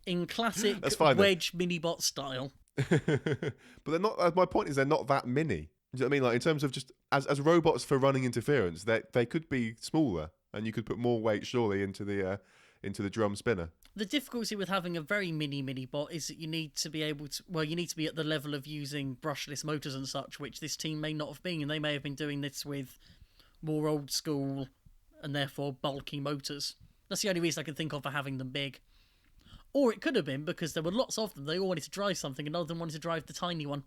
in classic wedge minibot style. But they're not. My point is, they're not that mini. Do you know what I mean? Like in terms of just as robots for running interference, they could be smaller, and you could put more weight surely into the drum spinner. The difficulty with having a very mini bot is that you need to be able to, you need to be at the level of using brushless motors and such, which this team may not have been, and they may have been doing this with more old school and therefore bulky motors. That's the only reason I can think of for having them big. Or it could have been because there were lots of them. They all wanted to drive something, and none of them wanted to drive the tiny one.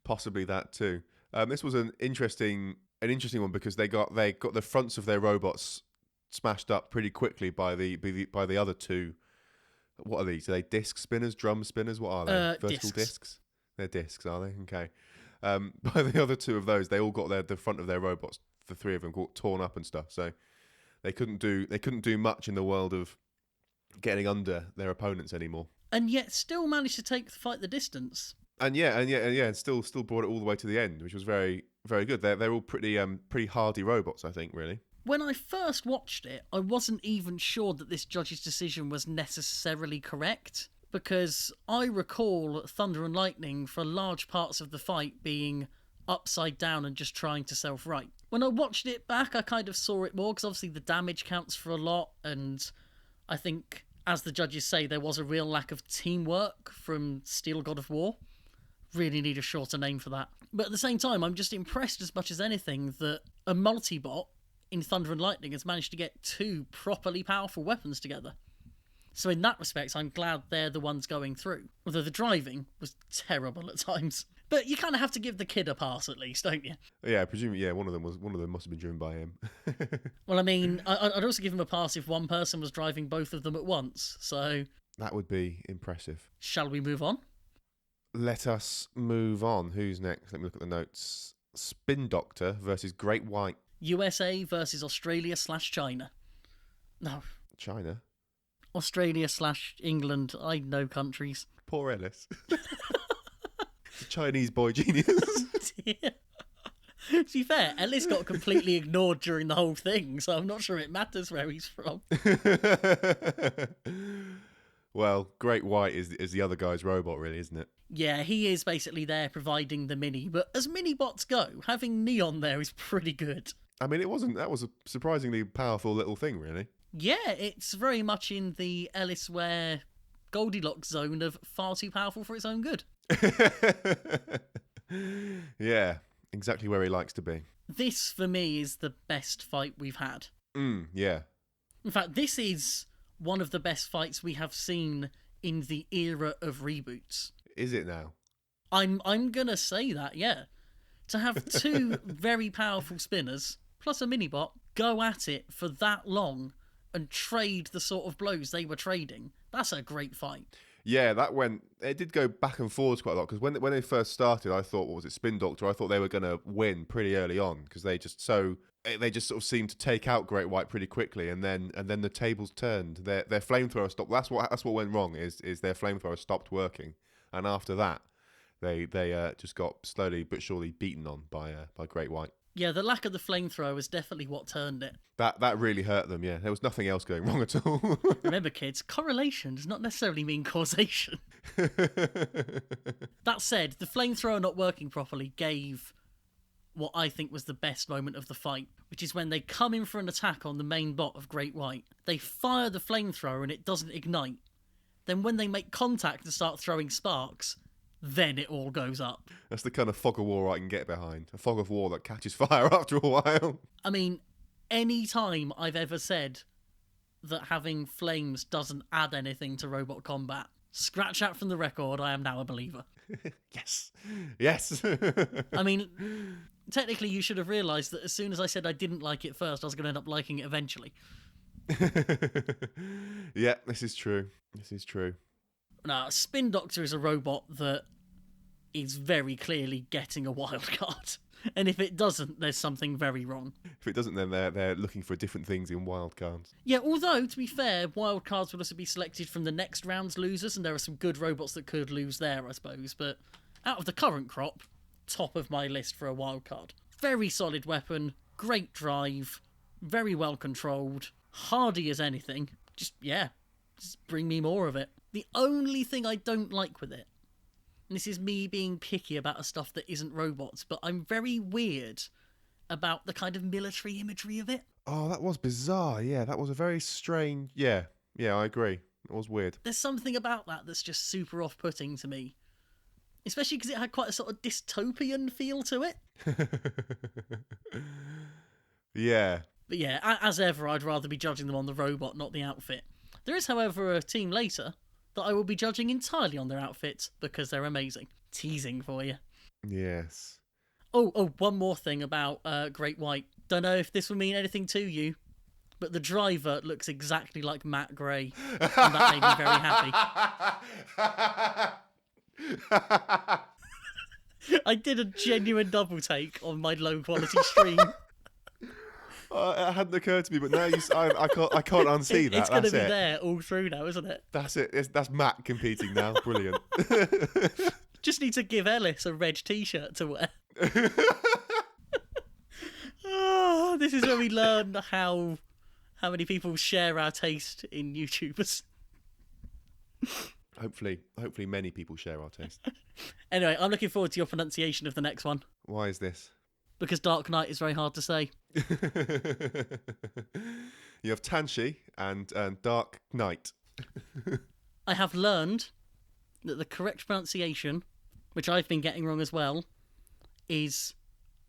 Possibly that too. This was an interesting one because they got the fronts of their robots smashed up pretty quickly by the other 2. What are these? Are they disc spinners, drum spinners? What are they? Vertical discs? They're discs, are they? Okay. By the other 2 of those, they all got the front of their robots. The 3 of them got torn up and stuff. So they couldn't do much in the world of getting under their opponents anymore. And yet, still managed to fight the distance. And still brought it all the way to the end, which was very, very good. They're all pretty hardy robots, I think, really. When I first watched it, I wasn't even sure that this judge's decision was necessarily correct, because I recall Thunder and Lightning for large parts of the fight being upside down and just trying to self-right. When I watched it back, I kind of saw it more, because obviously the damage counts for a lot, and I think, as the judges say, there was a real lack of teamwork from Steel God of War. Really need a shorter name for that. But at the same time, I'm just impressed as much as anything that a multi-bot in Thunder and Lightning has managed to get 2 properly powerful weapons together. So in that respect, I'm glad they're the ones going through. Although the driving was terrible at times. But you kind of have to give the kid a pass at least, don't you? Yeah, presumably, yeah, one of them must have been driven by him. Well, I mean, I'd also give him a pass if one person was driving both of them at once, so... That would be impressive. Shall we move on? Let us move on. Who's next? Let me look at the notes. Spin Doctor versus Great White. USA versus Australia/China. No. China? Australia/England. I know countries. Poor Ellis. The Chinese boy genius. To be fair, Ellis got completely ignored during the whole thing, so I'm not sure it matters where he's from. Well, Great White is the other guy's robot, really, isn't it? Yeah, he is basically there providing the mini, but as mini bots go, having Neon there is pretty good. I mean, that was a surprisingly powerful little thing, really. Yeah, it's very much in the Ellis Ware Goldilocks zone of far too powerful for its own good. Yeah, exactly where he likes to be. This, for me, is the best fight we've had. Yeah. In fact, this is one of the best fights we have seen in the era of reboots. Is it now? I'm gonna say that, yeah. To have 2 very powerful spinners plus a minibot go at it for that long and trade the sort of blows they were trading, that's a great fight. Yeah, it did go back and forwards quite a lot, because when they first started, I thought, what was it, Spin Doctor? I thought they were going to win pretty early on, because they just sort of seemed to take out Great White pretty quickly, and then the tables turned. Their flamethrower stopped. That's what went wrong. Is their flamethrower stopped working, and after that, they just got slowly but surely beaten on by Great White. Yeah, the lack of the flamethrower was definitely what turned it. That really hurt them, yeah. There was nothing else going wrong at all. Remember, kids, correlation does not necessarily mean causation. That said, the flamethrower not working properly gave what I think was the best moment of the fight, which is when they come in for an attack on the main bot of Great White. They fire the flamethrower and it doesn't ignite. Then when they make contact and start throwing sparks, then it all goes up. That's the kind of fog of war I can get behind. A fog of war that catches fire after a while. I mean, any time I've ever said that having flames doesn't add anything to robot combat, scratch that from the record, I am now a believer. Yes. Yes. I mean, technically you should have realised that as soon as I said I didn't like it first, I was going to end up liking it eventually. Yeah, this is true. This is true. Now, Spin Doctor is a robot that is very clearly getting a wild card. And if it doesn't, there's something very wrong. If it doesn't, then they're looking for different things in wildcards. Yeah, although, to be fair, wildcards will also be selected from the next round's losers, and there are some good robots that could lose there, I suppose. But out of the current crop, top of my list for a wildcard. Very solid weapon, great drive, very well controlled, hardy as anything. Just bring me more of it. The only thing I don't like with it, and this is me being picky about stuff that isn't robots, but I'm very weird about the kind of military imagery of it. Oh, that was bizarre. Yeah, that was a very strange... Yeah, I agree. It was weird. There's something about that that's just super off-putting to me. Especially because it had quite a sort of dystopian feel to it. Yeah. But yeah, as ever, I'd rather be judging them on the robot, not the outfit. There is, however, a team later that I will be judging entirely on their outfits because they're amazing. Teasing for you. Yes. Oh, one more thing about Great White. Don't know if this will mean anything to you, but the driver looks exactly like Matt Gray, and that made me very happy. I did a genuine double take on my low quality stream. It hadn't occurred to me, but now I can't unsee that. It's going to be there all through now, isn't it? That's it. That's Matt competing now. Brilliant. Just need to give Ellis a red t-shirt to wear. Oh, this is where we learn how many people share our taste in YouTubers. Hopefully many people share our taste. Anyway, I'm looking forward to your pronunciation of the next one. Why is this? Because Dark Knight is very hard to say. You have Tanshi and Dark Knight. I have learned that the correct pronunciation, which I've been getting wrong as well, is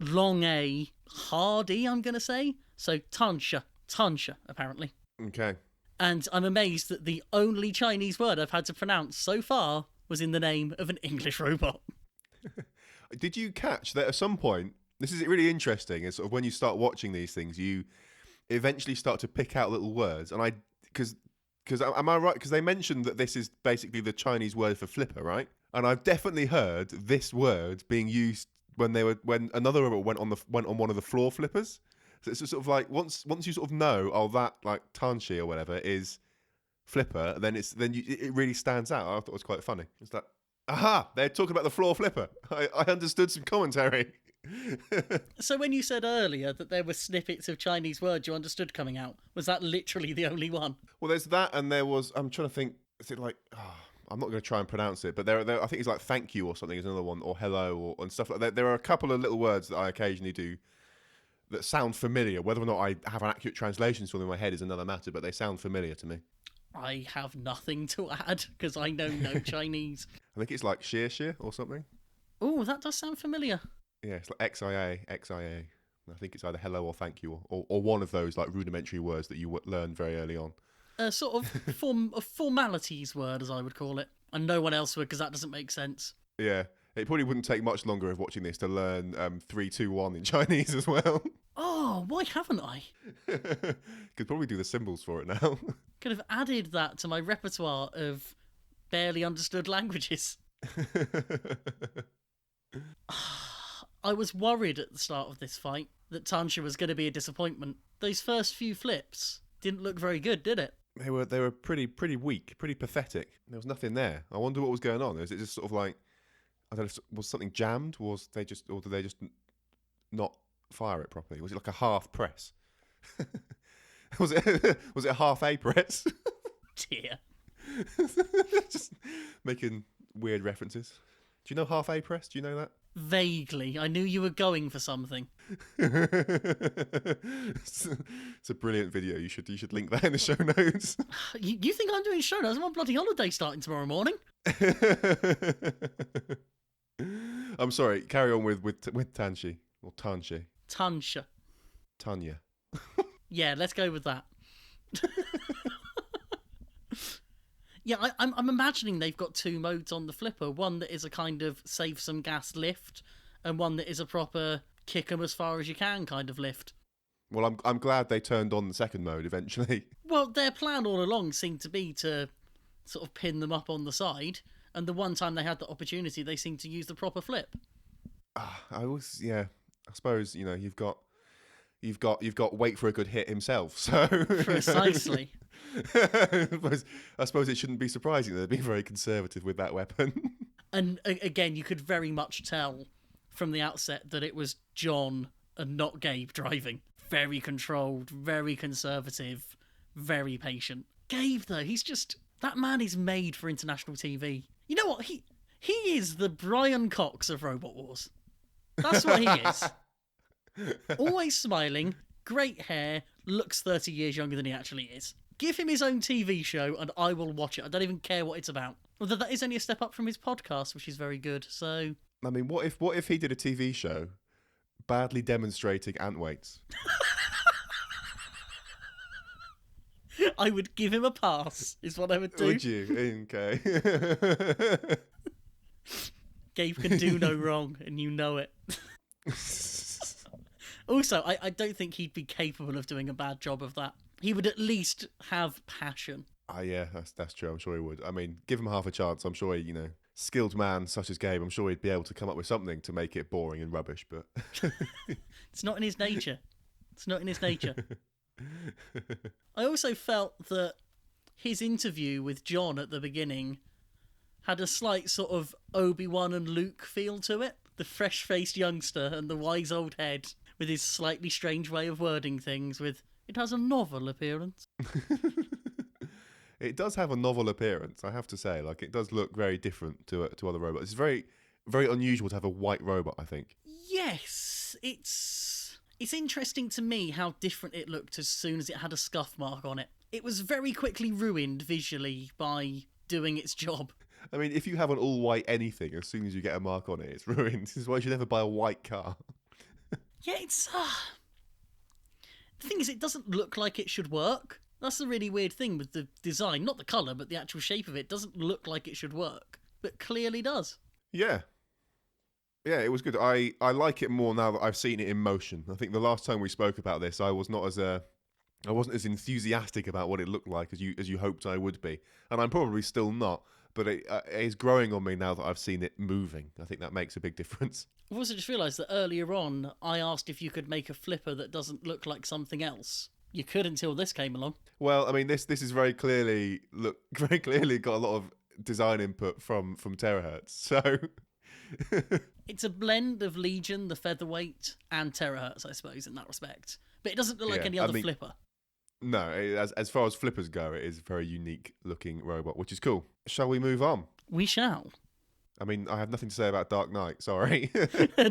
long A, hardy, I'm going to say. So Tansha, apparently. Okay. And I'm amazed that the only Chinese word I've had to pronounce so far was in the name of an English robot. Did you catch that at some point? This is really interesting. It's sort of when you start watching these things, you eventually start to pick out little words. And because am I right? Because they mentioned that this is basically the Chinese word for flipper, right? And I've definitely heard this word being used when another robot went on one of the floor flippers. So it's just sort of like once you sort of know, oh, that like Tanshi or whatever is flipper, then it really stands out. I thought it was quite funny. It's like, aha, they're talking about the floor flipper. I understood some commentary. So when you said earlier that there were snippets of Chinese words you understood coming out, was that literally the only one? Well, there's that, and there was. I'm trying to think. Is it like? Oh, I'm not going to try and pronounce it, but there. I think it's like thank you or something is another one, or hello, and stuff like that. There are a couple of little words that I occasionally do that sound familiar. Whether or not I have an accurate translation to them in my head is another matter, but they sound familiar to me. I have nothing to add because I know no Chinese. I think it's like shear or something. Oh, that does sound familiar. Yeah, it's like XIA. I think it's either hello or thank you, or one of those like rudimentary words that you learn very early on. Sort of a formalities word, as I would call it. And no one else would, because that doesn't make sense. Yeah, it probably wouldn't take much longer of watching this to learn 3, 2, 1 in Chinese as well. Oh, why haven't I? Could probably do the symbols for it now. Could have added that to my repertoire of barely understood languages. I was worried at the start of this fight that Tansha was going to be a disappointment. Those first few flips didn't look very good, did it? They were pretty weak, pretty pathetic. There was nothing there. I wonder what was going on. Was it just sort of like, I don't know, was something jammed? Did they just not fire it properly? Was it like a half press? Was it a half A press? Dear. Just making weird references. Do you know half A press? Do you know that? Vaguely. I knew you were going for something. It's a brilliant video. You should link that in the show notes. You think I'm doing show notes? I'm on bloody holiday starting tomorrow morning. I'm sorry. Carry on with Tanshi or Tanshi. Tansha. Tanya. Yeah, let's go with that. Yeah, I'm imagining they've got two modes on the flipper. One that is a kind of save some gas lift, and one that is a proper kick 'em as far as you can kind of lift. Well, I'm glad they turned on the second mode eventually. Well, their plan all along seemed to be to sort of pin them up on the side, and the one time they had the opportunity, they seemed to use the proper flip. I suppose you've got wait for a good hit himself. So Precisely. I suppose it shouldn't be surprising that they'd be very conservative with that weapon. And again, you could very much tell from the outset that it was John and not Gabe driving. Very controlled, very conservative, very patient. Gabe, though, that man is made for international TV. You know what? He is the Brian Cox of Robot Wars. That's what he is. Always smiling, great hair, looks 30 years younger than he actually is. Give him his own TV show and I will watch it. I don't even care what it's about. Although that is only a step up from his podcast, which is very good, so... I mean, what if he did a TV show badly demonstrating ant weights? I would give him a pass, is what I would do. Would you? Okay. Gabe can do no wrong, and you know it. Also, I don't think he'd be capable of doing a bad job of that. He would at least have passion. Yeah, that's true. I'm sure he would. I mean, give him half a chance. I'm sure skilled man such as Gabe, I'm sure he'd be able to come up with something to make it boring and rubbish, but... It's not in his nature. It's not in his nature. I also felt that his interview with John at the beginning had a slight sort of Obi-Wan and Luke feel to it. The fresh-faced youngster and the wise old head with his slightly strange way of wording things with, it has a novel appearance. It does have a novel appearance, I have to say. Like, it does look very different to other robots. It's very, very unusual to have a white robot, I think. Yes, it's interesting to me how different it looked as soon as it had a scuff mark on it. It was very quickly ruined visually by doing its job. I mean, if you have an all-white anything, as soon as you get a mark on it, it's ruined. This is why you should never buy a white car. Yeah, it's... The thing is, it doesn't look like it should work. That's the really weird thing with the design. Not the colour, but the actual shape of it doesn't look like it should work, but clearly does. Yeah. Yeah, it was good. I like it more now that I've seen it in motion. I think the last time we spoke about this, I wasn't as enthusiastic about what it looked like as you hoped I would be, and I'm probably still not. But it is growing on me now that I've seen it moving. I think that makes a big difference. I've also just realised that earlier on, I asked if you could make a flipper that doesn't look like something else. You could until this came along. Well, I mean, this is very clearly got a lot of design input from Terahertz. So it's a blend of Legion, the featherweight, and Terahertz, I suppose, in that respect. But it doesn't look like any other flipper. No, as far as flippers go, it is a very unique looking robot, which is cool. Shall we move on? We shall. I mean, I have nothing to say about Dark Knight, sorry.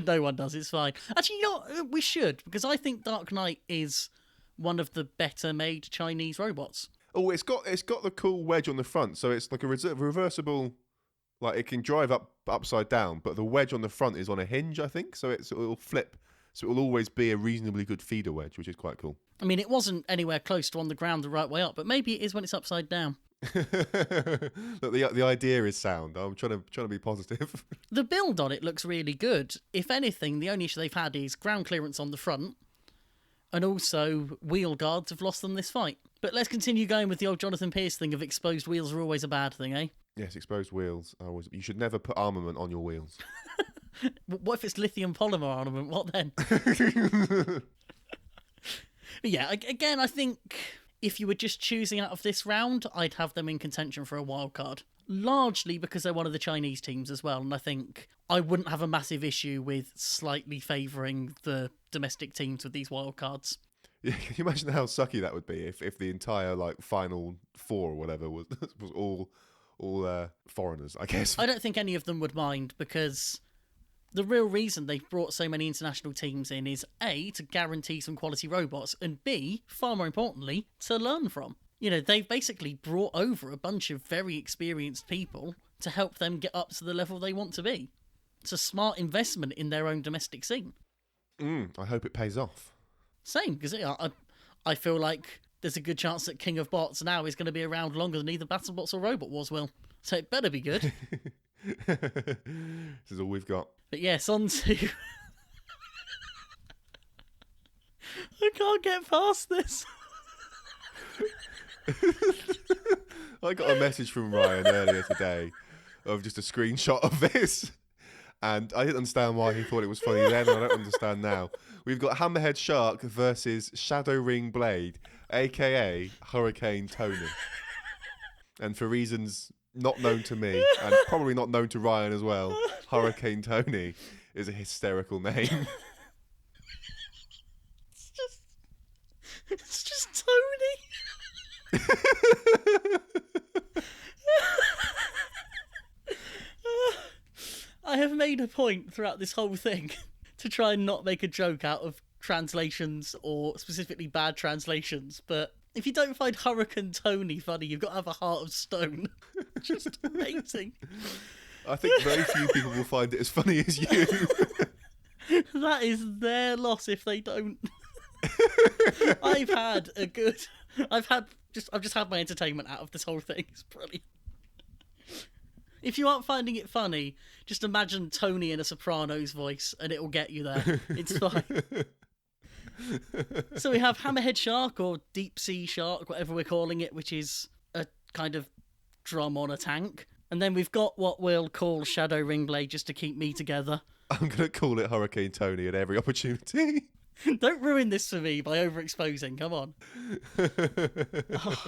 No one does, it's fine. Actually, you know what? We should, because I think Dark Knight is one of the better made Chinese robots. Oh, it's got the cool wedge on the front, so it's like a reversible, like it can drive upside down, but the wedge on the front is on a hinge, I think, so it'll flip. So it will always be a reasonably good feeder wedge, which is quite cool. I mean, it wasn't anywhere close to on the ground the right way up, but maybe it is when it's upside down. Look, the idea is sound. I'm trying to be positive. The build on it looks really good. If anything, the only issue they've had is ground clearance on the front, and also wheel guards have lost them this fight. But let's continue going with the old Jonathan Pierce thing of exposed wheels are always a bad thing, eh? Yes, exposed wheels are always... You should never put armament on your wheels. What if it's lithium polymer armament? What then? Yeah, again, I think if you were just choosing out of this round, I'd have them in contention for a wild card. largely because they're one of the Chinese teams as well, and I think I wouldn't have a massive issue with slightly favouring the domestic teams with these wildcards. Yeah, can you imagine how sucky that would be if the entire like final four or whatever was was all foreigners? I guess. I don't think any of them would mind, because the real reason they've brought so many international teams in is A, to guarantee some quality robots, and B, far more importantly, to learn from. You know, they've basically brought over a bunch of very experienced people to help them get up to the level they want to be. It's a smart investment in their own domestic scene. I hope it pays off. Same, because I feel like there's a good chance that King of Bots now is going to be around longer than either BattleBots or Robot Wars will. So it better be good. This is all we've got. But yes, on to... I can't get past this. I got a message from Ryan earlier today of just a screenshot of this, and I didn't understand why he thought it was funny then, and I don't understand now. We've got Hammerhead Shark versus Shadow Ring Blade, aka Hurricane Tony. And for reasons not known to me, and probably not known to Ryan as well, Hurricane Tony is a hysterical name. It's just Tony. I have made a point throughout this whole thing to try and not make a joke out of translations or specifically bad translations, but if you don't find Hurricane Tony funny, you've got to have a heart of stone. Just amazing. I think very few people will find it as funny as you. That is their loss if they don't. I've just had my entertainment out of this whole thing. It's brilliant. If you aren't finding it funny, just imagine Tony in a Sopranos voice and it will get you there. It's fine. So we have Hammerhead Shark, or Deep Sea Shark, whatever we're calling it, which is a kind of drum on a tank. And then we've got what we'll call Shadow Ring Blade, just to keep me together. I'm going to call it Hurricane Tony at every opportunity. Don't ruin this for me by overexposing, come on. Oh.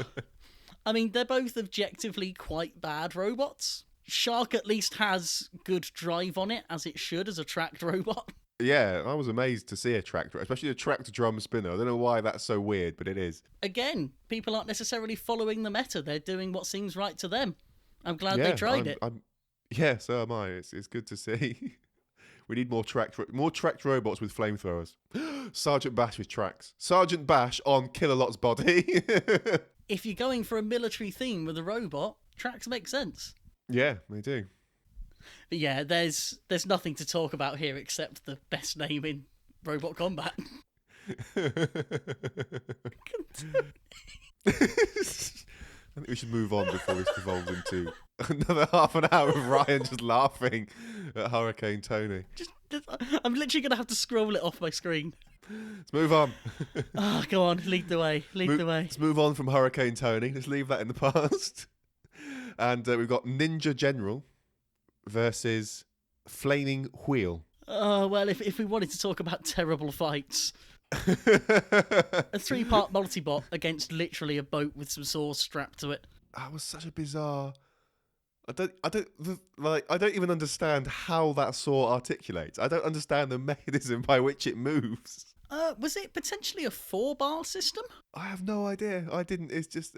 I mean, they're both objectively quite bad robots. Shark at least has good drive on it, as it should, as a tracked robot. Yeah, I was amazed to see a tractor, especially a tracked drum spinner. I don't know why that's so weird, but it is. Again, people aren't necessarily following the meta. They're doing what seems right to them. I'm glad they tried it. Yeah, so am I. It's good to see. We need more tracked robots with flamethrowers. Sergeant Bash with tracks. Sergeant Bash on Killalot's body. If you're going for a military theme with a robot, tracks make sense. Yeah, they do. But yeah, there's nothing to talk about here except the best name in robot combat. I think we should move on before this devolves into another half an hour of Ryan just laughing at Hurricane Tony. I'm literally going to have to scroll it off my screen. Let's move on. Oh, go on, lead the way. Let's move on from Hurricane Tony. Let's leave that in the past. And we've got Ninja General versus Flaming Wheel. Oh, well, if we wanted to talk about terrible fights... A 3-part multi-bot against literally a boat with some saws strapped to it. That was such a bizarre... I don't even understand how that saw articulates. I don't understand the mechanism by which it moves. Was it potentially a 4-bar system? I have no idea. I didn't. It's just...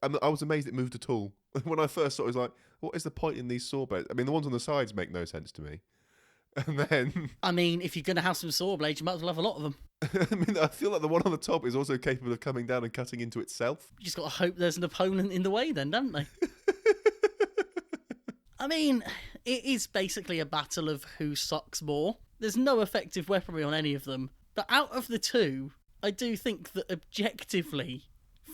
I was amazed it moved at all. When I first saw it, I was like, what is the point in these saw blades? I mean, the ones on the sides make no sense to me. And then... I mean, if you're going to have some saw blades, you might as well have a lot of them. I mean, I feel like the one on the top is also capable of coming down and cutting into itself. You just got to hope there's an opponent in the way then, don't they? I mean, it is basically a battle of who sucks more. There's no effective weaponry on any of them. But out of the two, I do think that objectively,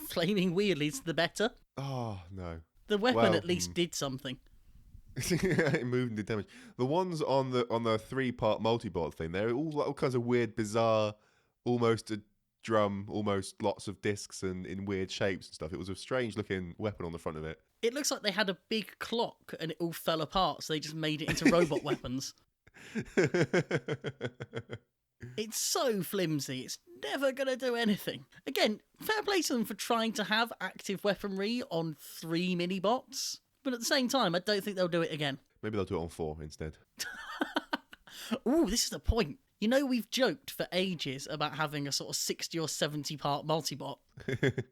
Flaming Wheel is the better. Oh, no. The weapon at least did something. It moved and did damage. The ones on the 3-part multi-bot thing, they're all kinds of weird, bizarre, almost a drum, almost lots of discs and in weird shapes and stuff. It was a strange looking weapon on the front of it. It looks like they had a big clock and it all fell apart, so they just made it into robot weapons. It's so flimsy, it's never going to do anything. Again, fair play to them for trying to have active weaponry on 3 mini-bots. But at the same time, I don't think they'll do it again. Maybe they'll do it on 4 instead. Ooh, this is the point. You know, we've joked for ages about having a sort of 60 or 70 part multibot.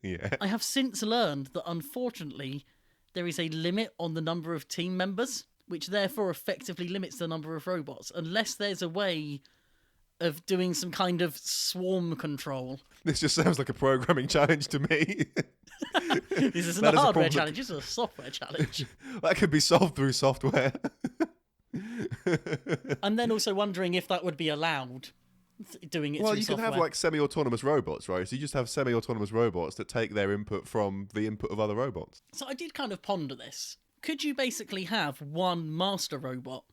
Yeah. I have since learned that unfortunately there is a limit on the number of team members, which therefore effectively limits the number of robots, unless there's a way of doing some kind of swarm control. This just sounds like a programming challenge to me. This isn't That a is a hardware problem. challenge, this is a software challenge. That could be solved through software. I'm then also wondering if that would be allowed, doing it Well, through you can software. have like semi-autonomous robots, right? So you just have semi-autonomous robots that take their input from the input of other robots. So I did kind of ponder this. Could you basically have one master robot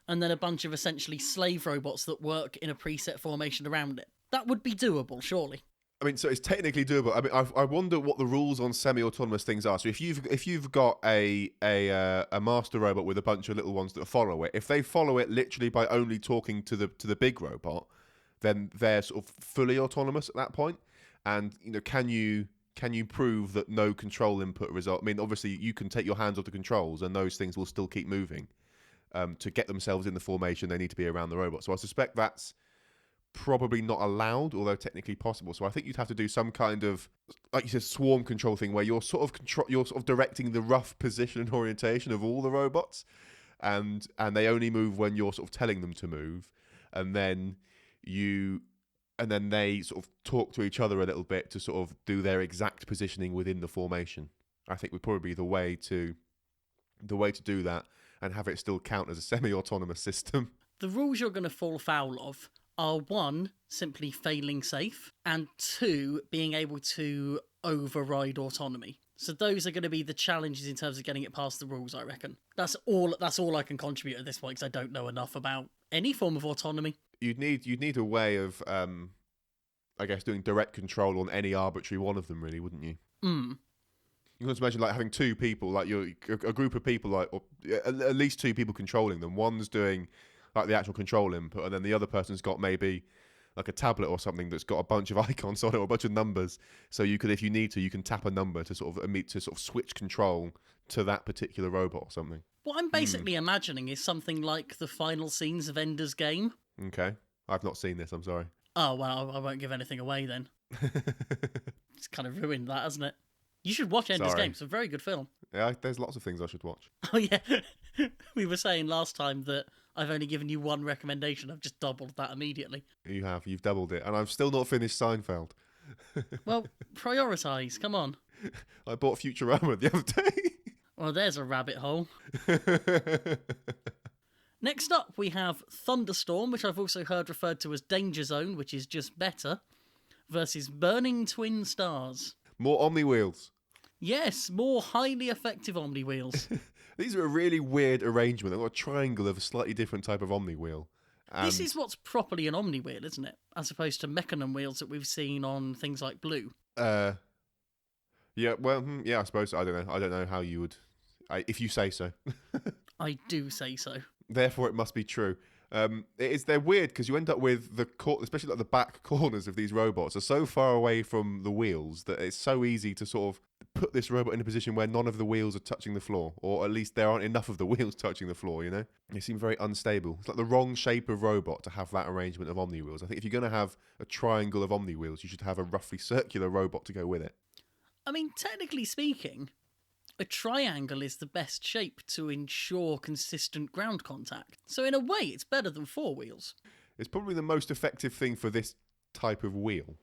and then a bunch of essentially slave robots that work in a preset formation around it? That would be doable, surely. I mean, so it's technically doable. I mean, I wonder what the rules on semi-autonomous things are. So if you've got a master robot with a bunch of little ones that follow it, if they follow it literally by only talking to the big robot, then they're sort of fully autonomous at that point. And can you prove that no control input result? I mean, obviously you can take your hands off the controls, and those things will still keep moving. To get themselves in the formation, they need to be around the robot. So I suspect that's probably not allowed, although technically possible. So I think you'd have to do some kind of, like you said, swarm control thing where you're sort of directing the rough position and orientation of all the robots, and they only move when you're sort of telling them to move, and then they sort of talk to each other a little bit to sort of do their exact positioning within the formation. I think would probably be the way to do that and have it still count as a semi-autonomous system. The rules you're going to fall foul of are 1, simply failing safe, and 2, being able to override autonomy. So those are going to be the challenges in terms of getting it past the rules, I reckon. That's all I can contribute at this point, because I don't know enough about any form of autonomy. You'd need a way of, I guess, doing direct control on any arbitrary one of them, really, wouldn't you? Mm. You can just imagine like having 2 people, like a group of people, like or at least 2 people controlling them. One's doing like the actual control input, and then the other person's got maybe like a tablet or something that's got a bunch of icons on it or a bunch of numbers. So you could, if you need to, you can tap a number to sort of switch control to that particular robot or something. What I'm basically imagining is something like the final scenes of Ender's Game. Okay, I've not seen this. I'm sorry. Oh, well, I won't give anything away then. It's kind of ruined that, hasn't it? You should watch Ender's Sorry. Game. It's a very good film. Yeah, there's lots of things I should watch. Oh, yeah. We were saying last time that I've only given you one recommendation. I've just doubled that immediately. You've doubled it, and I've still not finished Seinfeld. Well, prioritise. Come on. I bought Futurama the other day. Well, there's a rabbit hole. Next up, we have Thunderstorm, which I've also heard referred to as Danger Zone, which is just better, versus Burning Twin Stars. More omniwheels. Yes, more highly effective omniwheels. These are a really weird arrangement. They've got a triangle of a slightly different type of omniwheel. This is what's properly an omniwheel, isn't it? As opposed to mechanism wheels that we've seen on things like Blue. Yeah, well, yeah, I suppose. I don't know how you would... if you say so. I do say so. Therefore, it must be true. They're weird because you end up with especially like the back corners of these robots are so far away from the wheels that it's so easy to sort of put this robot in a position where none of the wheels are touching the floor, or at least there aren't enough of the wheels touching the floor. They seem very unstable. It's like the wrong shape of robot to have that arrangement of omniwheels. I think if you're going to have a triangle of omniwheels, you should have a roughly circular robot to go with it. I mean, technically speaking, a triangle is the best shape to ensure consistent ground contact. So in a way, it's better than 4 wheels. It's probably the most effective thing for this type of wheel,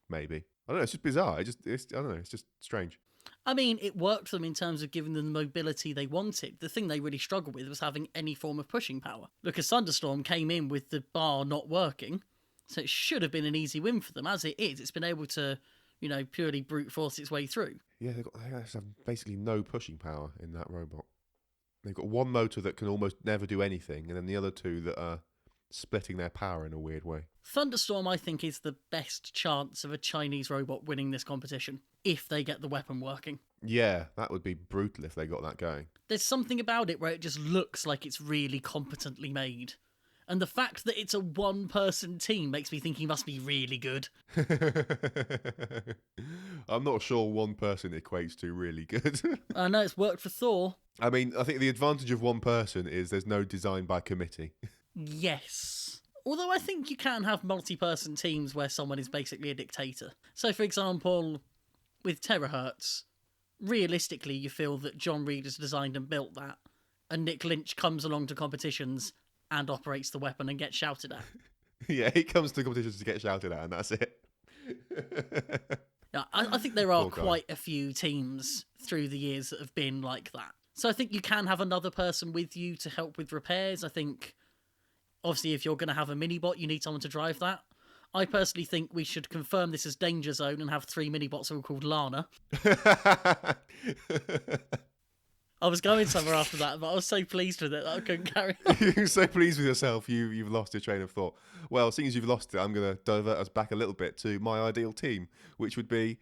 maybe. I don't know, it's just bizarre. I don't know, it's just strange. I mean, it worked for them in terms of giving them the mobility they wanted. The thing they really struggled with was having any form of pushing power. Because Thunderstorm came in with the bar not working, so it should have been an easy win for them. As it is, it's been able to, purely brute force its way through. Yeah, they have basically no pushing power in that robot. They've got one motor that can almost never do anything, and then the other 2 that are splitting their power in a weird way. Thunderstorm, I think, is the best chance of a Chinese robot winning this competition, if they get the weapon working. Yeah, that would be brutal if they got that going. There's something about it where it just looks like it's really competently made. And the fact that it's a one-person team makes me think he must be really good. I'm not sure one person equates to really good. I know it's worked for Thor. I mean, I think the advantage of one person is there's no design by committee. Yes. Although I think you can have multi-person teams where someone is basically a dictator. So, for example, with Terahertz, realistically, you feel that John Reed has designed and built that, and Nick Lynch comes along to competitions and operates the weapon and gets shouted at. Yeah, he comes to competitions to get shouted at, and that's it. Yeah, I think there are Poor guy. quite a few teams through the years that have been like that. So I think you can have another person with you to help with repairs. I think, obviously, if you're going to have a mini-bot, you need someone to drive that. I personally think we should confirm this as Danger Zone and have 3 mini-bots all called Lana. I was going somewhere after that, but I was so pleased with it that I couldn't carry on. You're so pleased with yourself, you've lost your train of thought. Well, seeing as you've lost it, I'm going to divert us back a little bit to my ideal team, which would be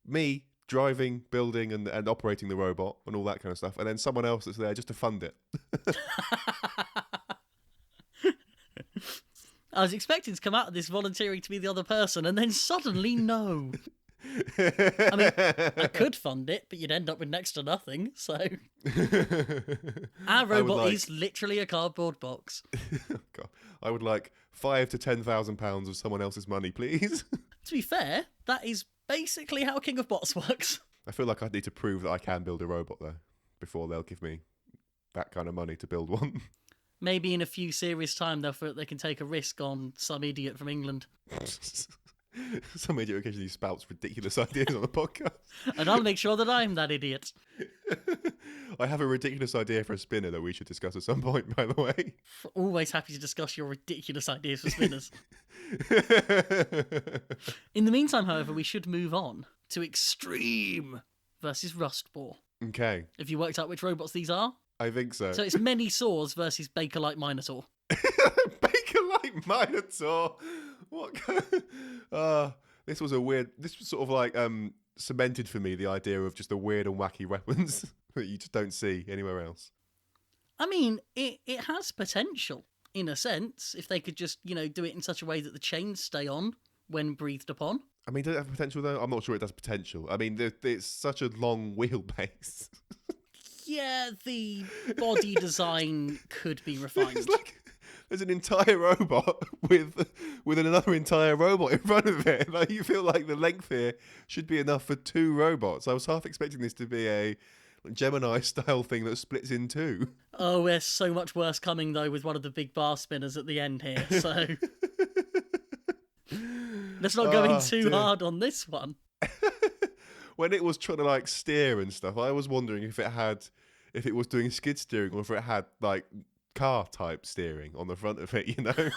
me driving, building, and operating the robot and all that kind of stuff, and then someone else that's there just to fund it. I was expecting to come out of this volunteering to be the other person, and then suddenly, no. I mean, I could fund it, but you'd end up with next to nothing, so... Our robot is literally a cardboard box. God, I would like £5,000 to £10,000 of someone else's money, please. To be fair, that is basically how King of Bots works. I feel like I'd need to prove that I can build a robot, though, before they'll give me that kind of money to build one. Maybe in a few series' time, they'll feel they can take a risk on some idiot from England. Some idiot occasionally spouts ridiculous ideas on the podcast. And I'll make sure that I'm that idiot. I have a ridiculous idea for a spinner that we should discuss at some point, by the way. Always happy to discuss your ridiculous ideas for spinners. In the meantime, however, we should move on to Extreme versus Rustbore. Okay. Have you worked out which robots these are? I think so. So it's Many Saws versus Bakelite Minotaur. Bakelite Minotaur. What kind of... this was sort of like cemented for me the idea of just the weird and wacky weapons that you just don't see anywhere else. I mean, it has potential, in a sense, if they could just, do it in such a way that the chains stay on when breathed upon. I mean, does it have potential, though? I'm not sure it has potential. I mean, it's such a long wheelbase. Yeah, the body design could be refined. It's like there's an entire robot with another entire robot in front of it. Like, you feel like the length here should be enough for 2 robots. I was half expecting this to be a Gemini-style thing that splits in 2. Oh, there's so much worse coming, though, with one of the big bar spinners at the end here, so... Let's not go in too hard on this one. When it was trying to steer and stuff, I was wondering if it was doing skid steering or if it had car type steering on the front of it,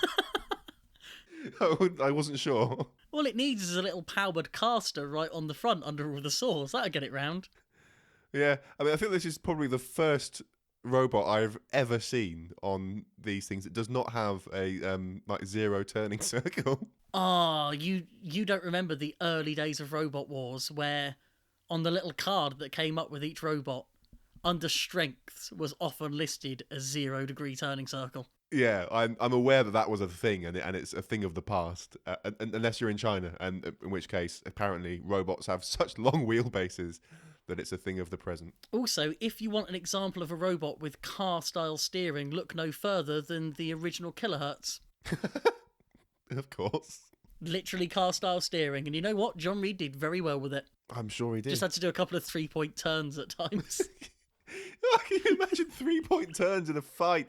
I wasn't sure. All it needs is a little powered caster right on the front under all the saws. That'll get it round. Yeah, I mean, I think this is probably the first robot I've ever seen on these things that does not have a 0 turning circle. Oh, you don't remember the early days of Robot Wars where on the little card that came up with each robot, under strength was often listed as 0 degree turning circle. Yeah, I'm aware that was a thing, and it's a thing of the past, unless you're in China, and in which case, apparently, robots have such long wheelbases that it's a thing of the present. Also, if you want an example of a robot with car-style steering, look no further than the original Kilohertz. Of course. Literally car-style steering, and you know what? John Reed did very well with it. I'm sure he did. Just had to do a couple of 3-point turns at times. Can you imagine 3-point turns in a fight?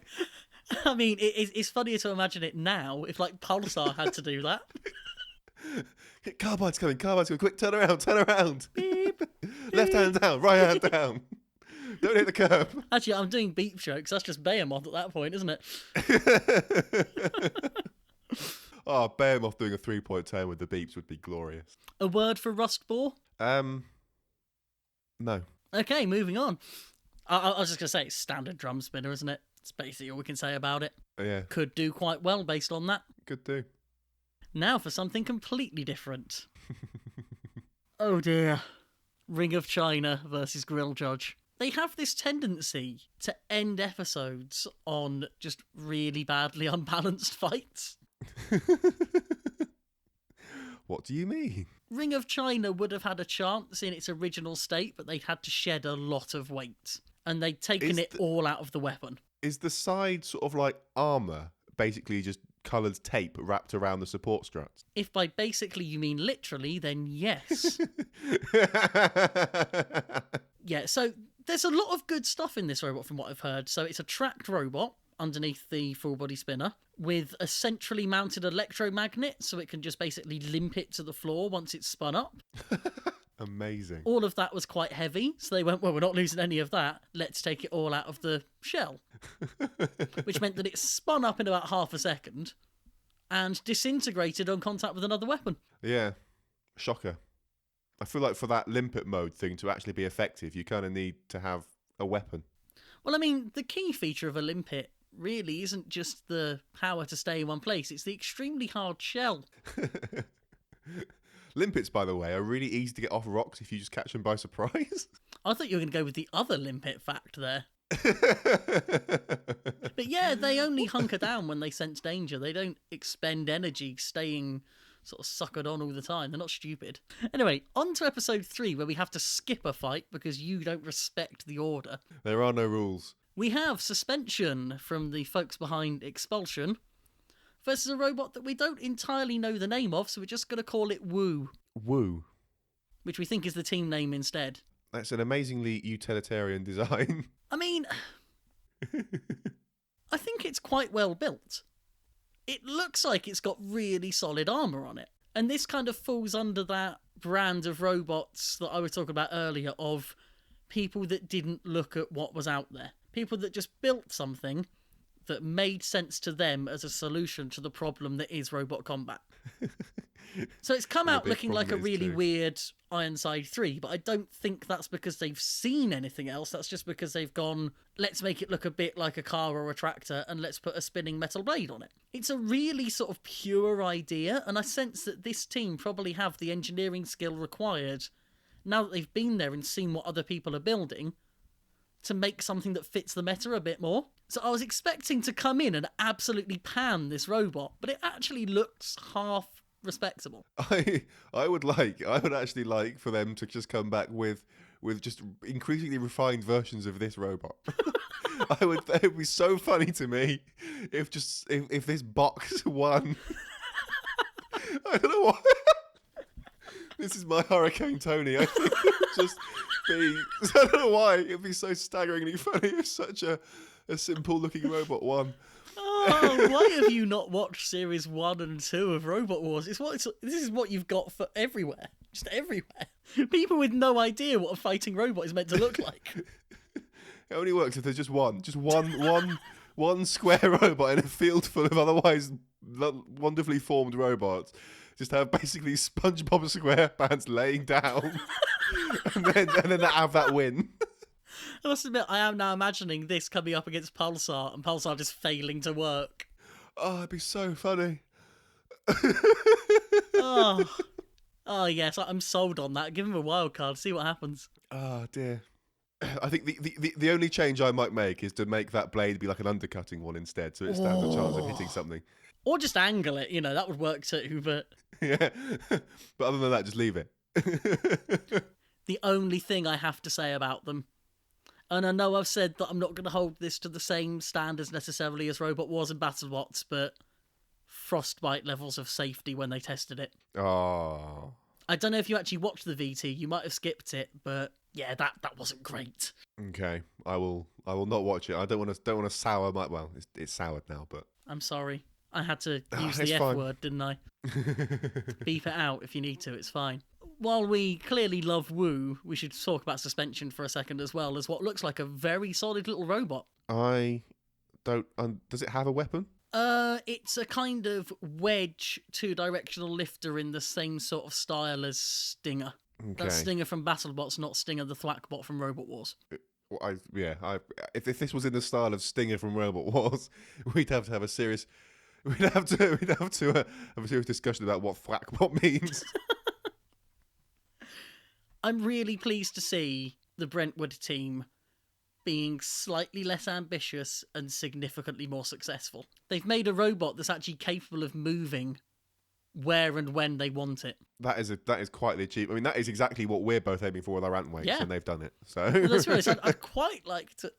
I mean, it's funnier to imagine it now if, Pulsar had to do that. Carbide's coming, quick, turn around. Beep. Left hand down, right hand down. Don't hit the curb. Actually, I'm doing beep jokes. That's just Behemoth at that point, isn't it? Oh, Behemoth doing a 3-point turn with the beeps would be glorious. A word for Rustbore? No. Okay, moving on. I was just going to say, it's standard drum spinner, isn't it? It's basically all we can say about it. Yeah. Could do quite well based on that. Could do. Now for something completely different. Oh dear. Ring of China versus Grill Judge. They have this tendency to end episodes on just really badly unbalanced fights. What do you mean? Ring of China would have had a chance in its original state, but they'd had to shed a lot of weight. And they'd taken it all out of the weapon. Is the side sort of like armour, basically just coloured tape wrapped around the support struts? If by basically you mean literally, then yes. Yeah, so there's a lot of good stuff in this robot from what I've heard. So it's a tracked robot underneath the full body spinner with a centrally mounted electromagnet, so it can just basically limp it to the floor once it's spun up. Amazing. All of that was quite heavy, so they went, well, we're not losing any of that. Let's take it all out of the shell. Which meant that it spun up in about half a second and disintegrated on contact with another weapon. Yeah. Shocker. I feel like for that limpet mode thing to actually be effective, you kind of need to have a weapon. Well, I mean, the key feature of a limpet really isn't just the power to stay in one place, it's the extremely hard shell. Limpets, by the way, are really easy to get off rocks if you just catch them by surprise. I thought you were going to go with the other limpet fact there. But yeah, they only hunker down when they sense danger. They don't expend energy staying sort of suckered on all the time. They're not stupid. Anyway, on to episode 3, where we have to skip a fight because you don't respect the order. There are no rules. We have Suspension from the folks behind Expulsion versus a robot that we don't entirely know the name of, so we're just going to call it Woo. Woo. Which we think is the team name instead. That's an amazingly utilitarian design. I mean, I think it's quite well built. It looks like it's got really solid armour on it. And this kind of falls under that brand of robots that I was talking about earlier, of people that didn't look at what was out there. People that just built something that made sense to them as a solution to the problem that is robot combat. So it's come out looking like a really weird Ironside 3, but I don't think that's because they've seen anything else. That's just because they've gone, let's make it look a bit like a car or a tractor and let's put a spinning metal blade on it. It's a really sort of pure idea, and I sense that this team probably have the engineering skill required, now that they've been there and seen what other people are building, to make something that fits the meta a bit more. So I was expecting to come in and absolutely pan this robot, but it actually looks half respectable. I would actually like for them to just come back with just increasingly refined versions of this robot. It would be so funny to me if this box won. I don't know why. This is my Hurricane Tony. I think it would just be, I don't know why, it'd be so staggeringly funny if such a simple looking robot won. Oh, why have you not watched series 1 and 2 of Robot Wars? This is what you've got for everywhere. Just everywhere. People with no idea what a fighting robot is meant to look like. It only works if there's just one square robot in a field full of otherwise wonderfully formed robots. Just have basically SpongeBob SquarePants laying down, and then have that win. I must admit, I am now imagining this coming up against Pulsar, and Pulsar just failing to work. Oh, it'd be so funny. Oh yes, I'm sold on that. Give him a wild card, see what happens. Oh dear. I think the only change I might make is to make that blade be like an undercutting one instead, so it stands a chance of hitting something. Or just angle it, that would work too, but... Yeah, but other than that, just leave it. The only thing I have to say about them, and I know I've said that I'm not going to hold this to the same standards necessarily as Robot Wars and BattleBots, but frostbite levels of safety when they tested it. Oh. I don't know if you actually watched the VT, you might have skipped it, but yeah, that wasn't great. Okay, I will not watch it. I don't want to sour my, well, it's soured now, but I'm sorry. I had to use the it's F fine. word, didn't I? Beep it out if you need to, it's fine. While we clearly love Woo, we should talk about Suspension for a second as well, as what looks like a very solid little robot. I don't... does it have a weapon? It's a kind of wedge two-directional lifter in the same sort of style as Stinger. Okay. That's Stinger from BattleBots, not Stinger the Thwackbot from Robot Wars. Well, if this was in the style of Stinger from Robot Wars, we'd have to have a serious... We'd have to have a serious discussion about what Thwackbot means. I'm really pleased to see the Brentwood team being slightly less ambitious and significantly more successful. They've made a robot that's actually capable of moving where and when they want it. That is quite the achievement. I mean, that is exactly what we're both aiming for with our ant weights, Yeah. and they've done it. So Well, let's be honest, I'd quite like to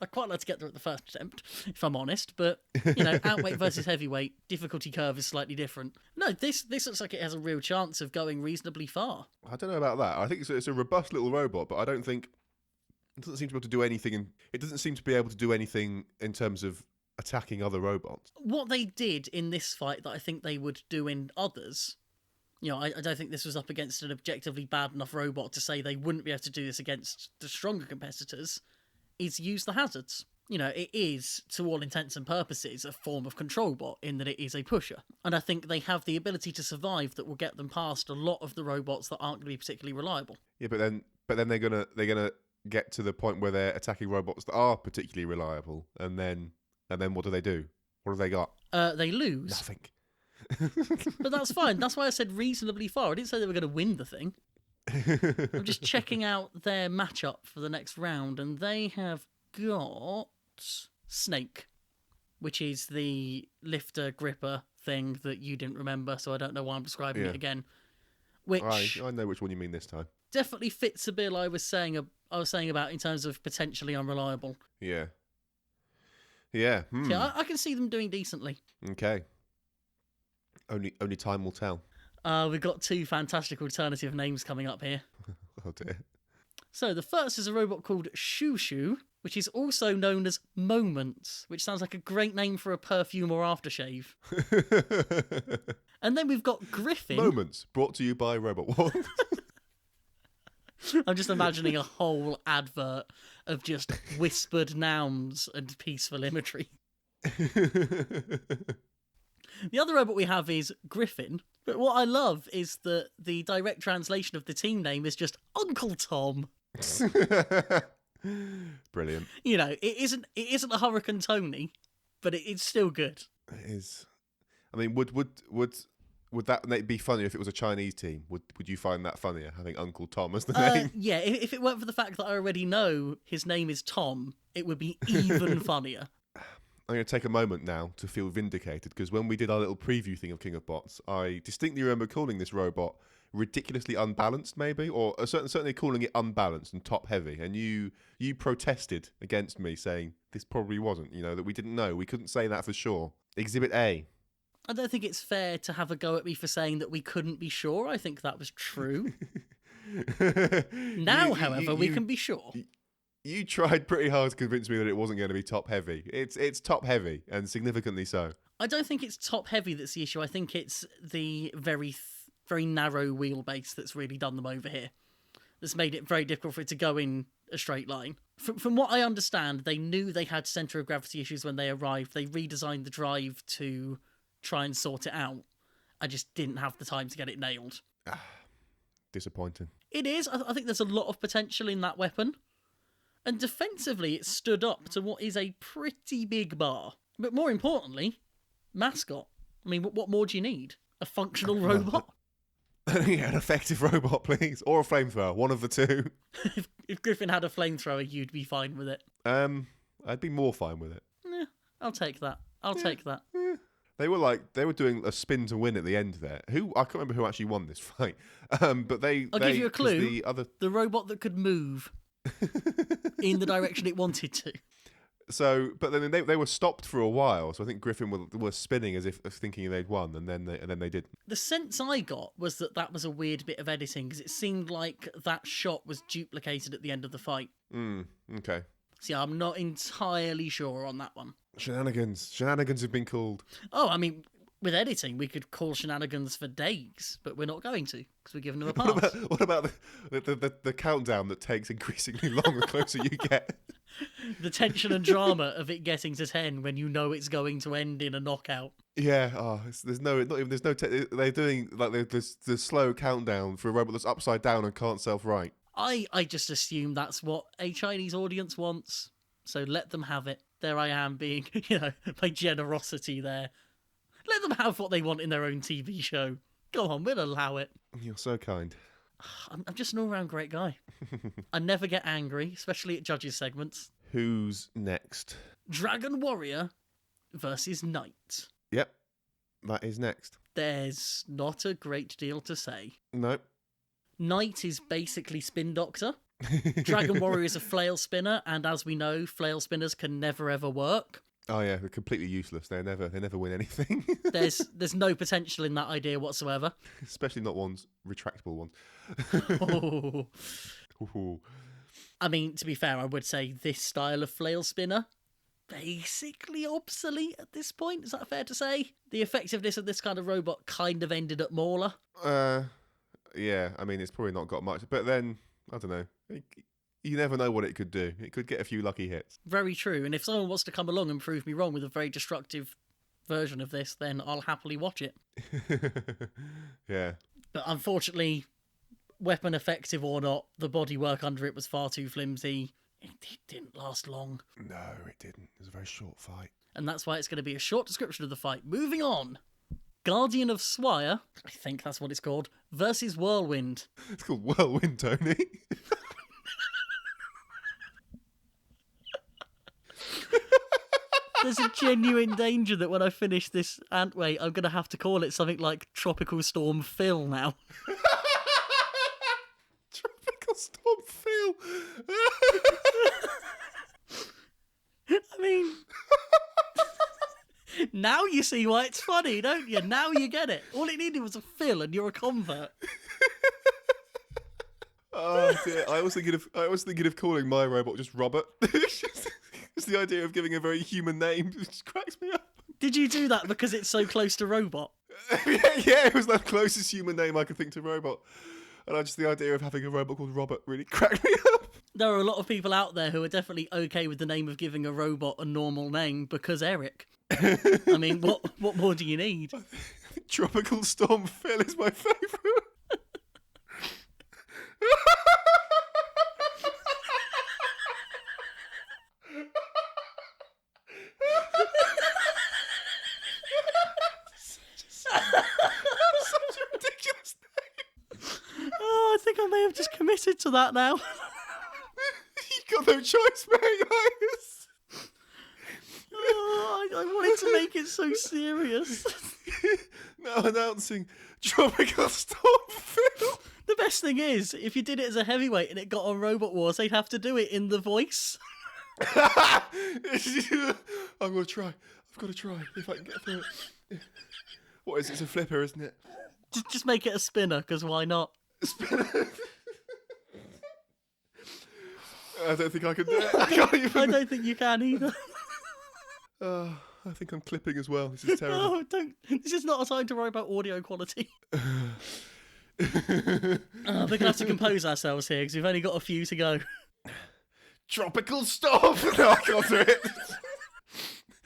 get there at the first attempt, if I'm honest. But ant weight versus heavyweight, difficulty curve is slightly different. No, this looks like it has a real chance of going reasonably far. I don't know about that. I think it's a robust little robot, but I don't think it doesn't seem to be able to do anything. It doesn't seem to be able to do anything in terms of attacking other robots. What they did in this fight that I think they would do in others. I don't think this was up against an objectively bad enough robot to say they wouldn't be able to do this against the stronger competitors, is use the hazards. It is, to all intents and purposes, a form of control bot in that it is a pusher. And I think they have the ability to survive that will get them past a lot of the robots that aren't going to be particularly reliable. Yeah, but then they're gonna get to the point where they're attacking robots that are particularly reliable, and then what do they do? What have they got? They lose. Nothing. But that's fine. That's why I said reasonably far. I didn't say they were going to win the thing. I'm just checking out their matchup for the next round, and they have got Snake, which is the lifter gripper thing that you didn't remember, so I don't know why I'm describing it again. Which I know which one you mean this time. Definitely fits the bill I was saying about in terms of potentially unreliable. Yeah. Yeah. Yeah, I can see them doing decently. Okay. Only time will tell. We've got two fantastic alternative names coming up here. Oh dear. So the first is a robot called Shoo Shoo, which is also known as Moments, which sounds like a great name for a perfume or aftershave. And then we've got Griffin. Moments, brought to you by Robot One. I'm just imagining a whole advert of just whispered nouns and peaceful imagery. The other robot we have is Griffin, but what I love is that the direct translation of the team name is just Uncle Tom. Brilliant. It isn't a Hurricane Tony, but it's still good. It is. I mean, would that be funnier if it was a Chinese team? Would you find that funnier, having Uncle Tom as the name? Yeah, if it weren't for the fact that I already know his name is Tom, it would be even funnier. I'm going to take a moment now to feel vindicated, because when we did our little preview thing of King of Bots, I distinctly remember calling this robot ridiculously unbalanced, maybe, or certainly calling it unbalanced and top heavy. And you protested against me, saying this probably wasn't. That we didn't know. We couldn't say that for sure. Exhibit A. I don't think it's fair to have a go at me for saying that we couldn't be sure. I think that was true. Now, however, we can be sure. You tried pretty hard to convince me that it wasn't going to be top heavy. It's top heavy, and significantly so. I don't think it's top heavy that's the issue. I think it's the very narrow wheelbase that's really done them over here. That's made it very difficult for it to go in a straight line. From what I understand, they knew they had centre of gravity issues when they arrived. They redesigned the drive to try and sort it out. I just didn't have the time to get it nailed. Disappointing. It is. I think there's a lot of potential in that weapon. And defensively, it stood up to what is a pretty big bar. But more importantly, mascot. I mean, what more do you need? A functional robot? Yeah, an effective robot, please. Or a flamethrower, one of the two. If Griffin had a flamethrower, you'd be fine with it. I'd be more fine with it. I'll take that. I'll take that. Yeah. They were doing a spin to win at the end there. I can't remember who actually won this fight. But I'll give you a clue. The robot that could move in the direction it wanted to. So, but then they were stopped for a while. So I think Griffin was spinning as if thinking they'd won, and then they didn't. The sense I got was that was a weird bit of editing, because it seemed like that shot was duplicated at the end of the fight. Okay. See, I'm not entirely sure on that one. Shenanigans have been called. Oh, I mean, with editing, we could call shenanigans for days, but we're not going to, because we're giving them a pass. What about the countdown that takes increasingly long the closer you get? The tension and drama of it getting to 10 when you know it's going to end in a knockout. Yeah, they're doing like the slow countdown for a robot that's upside down and can't self-right. I just assume that's what a Chinese audience wants, so let them have it. There I am being, my generosity there. Let them have what they want in their own TV show. Go on, we'll allow it. You're so kind. I'm just an all-round great guy. I never get angry, especially at judges' segments. Who's next? Dragon Warrior versus Knight. Yep, that is next. There's not a great deal to say. Nope. Knight is basically Spin Doctor. Dragon Warrior is a flail spinner, and as we know, flail spinners can never ever work. Oh yeah, they're completely useless. They never win anything. There's no potential in that idea whatsoever. Especially not retractable ones. Oh. I mean, to be fair, I would say this style of flail spinner basically obsolete at this point. Is that fair to say? The effectiveness of this kind of robot kind of ended at Mauler. Yeah, I mean, it's probably not got much. But then, I don't know. You never know what it could do. It could get a few lucky hits. Very true. And if someone wants to come along and prove me wrong with a very destructive version of this, then I'll happily watch it. Yeah. But unfortunately, weapon effective or not, the bodywork under it was far too flimsy. It didn't last long. No, it didn't. It was a very short fight. And that's why it's going to be a short description of the fight. Moving on. Guardian of Swire, I think that's what it's called, versus Whirlwind. It's called Whirlwind, Tony. There's a genuine danger that when I finish this Antway, I'm going to have to call it something like Tropical Storm Phil now. Tropical Storm Phil. I mean, now you see why it's funny, don't you? Now you get it. All it needed was a Phil and you're a convert. Oh dear. I was thinking of calling my robot just Robert. It's the idea of giving a very human name. It just cracks me up. Did you do that because it's so close to robot? Yeah, it was the closest human name I could think to robot. And the idea of having a robot called Robert really cracked me up. There are a lot of people out there who are definitely okay with the name of giving a robot a normal name because Eric. I mean, what more do you need? I think Tropical Storm Phil is my favourite. Such a ridiculous name. Oh, I think I may have just committed to that now. You've got no choice, mate. Oh, I wanted to make it so serious. Now announcing Tropical Storm Phil. The best thing is, if you did it as a heavyweight and it got on Robot Wars, they'd have to do it in the voice. I'm going to try. I've got to try if I can get through it. What is it? It's a flipper, isn't it? Just make it a spinner, because why not? Spinner. I don't think I can do it. I can't even. I don't think you can either. I think I'm clipping as well. This is terrible. Oh, don't. This is not a time to worry about audio quality. We're going to have to compose ourselves here, because we've only got a few to go. Tropical Storm! No, I can't do it.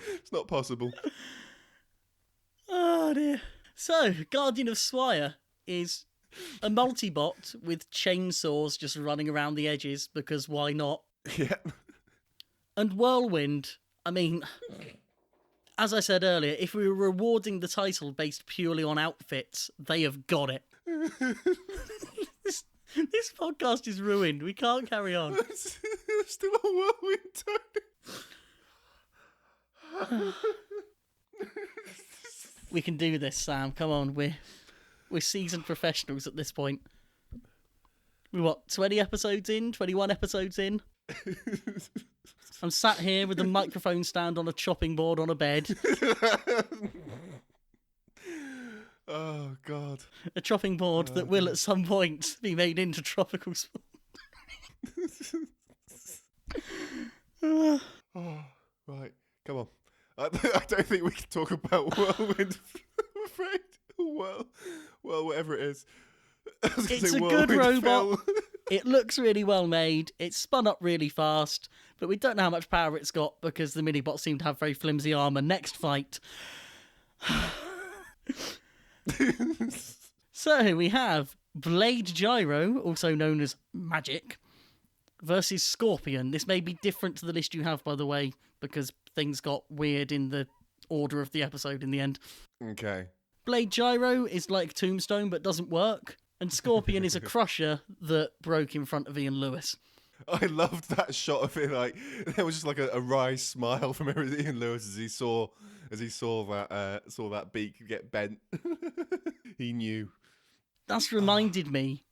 It's not possible. Oh, dear. So, Guardian of Swire is a multi-bot with chainsaws just running around the edges, because why not? Yeah. And Whirlwind, I mean, as I said earlier, if we were rewarding the title based purely on outfits, they have got it. This podcast is ruined. We can't carry on. Still on Whirlwind, Tony. We can do this, Sam. Come on, we're seasoned professionals at this point. We're what, 20 episodes in? 21 episodes in? I'm sat here with a microphone stand on a chopping board on a bed. Oh, God. A chopping board that will at some point be made into tropical sport. Oh, right. Come on. I don't think we can talk about Whirlwind, I'm afraid. Well, whatever it is. It's a good robot. It looks really well made. It's spun up really fast, but we don't know how much power it's got because the mini-bots seem to have very flimsy armour. Next fight. So we have Blade Gyro, also known as Magic, versus Scorpion. This may be different to the list you have, by the way, because things got weird in the order of the episode in the end. Okay. Blade Gyro is like Tombstone but doesn't work, and Scorpion is a crusher that broke in front of Ian Lewis. I loved that shot of it. Like there was just like a wry smile from Ian Lewis as he saw that beak get bent. He knew. That's reminded me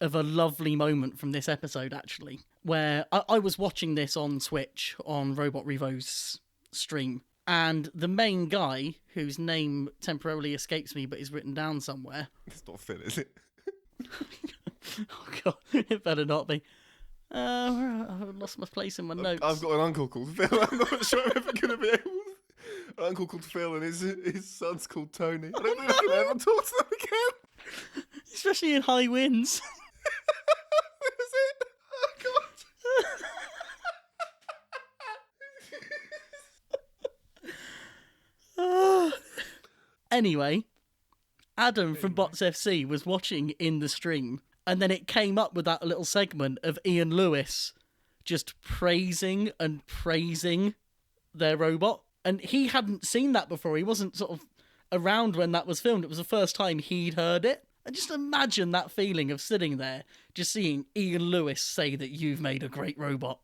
of a lovely moment from this episode, actually, where I was watching this on Twitch on Robot Revo's stream, and the main guy, whose name temporarily escapes me but is written down somewhere. It's not Phil, is it? Oh god, it better not be. I've lost my place in my notes. I've got an uncle called Phil. I'm not sure I'm ever going to be able. An uncle called Phil and his son's called Tony. I don't think I can ever talk to them again. Especially in high winds. Is it? Oh god. Anyway, Adam from Bots FC was watching in the stream, and then it came up with that little segment of Ian Lewis just praising and praising their robot. And he hadn't seen that before. He wasn't sort of around when that was filmed. It was the first time he'd heard it. And just imagine that feeling of sitting there, just seeing Ian Lewis say that you've made a great robot.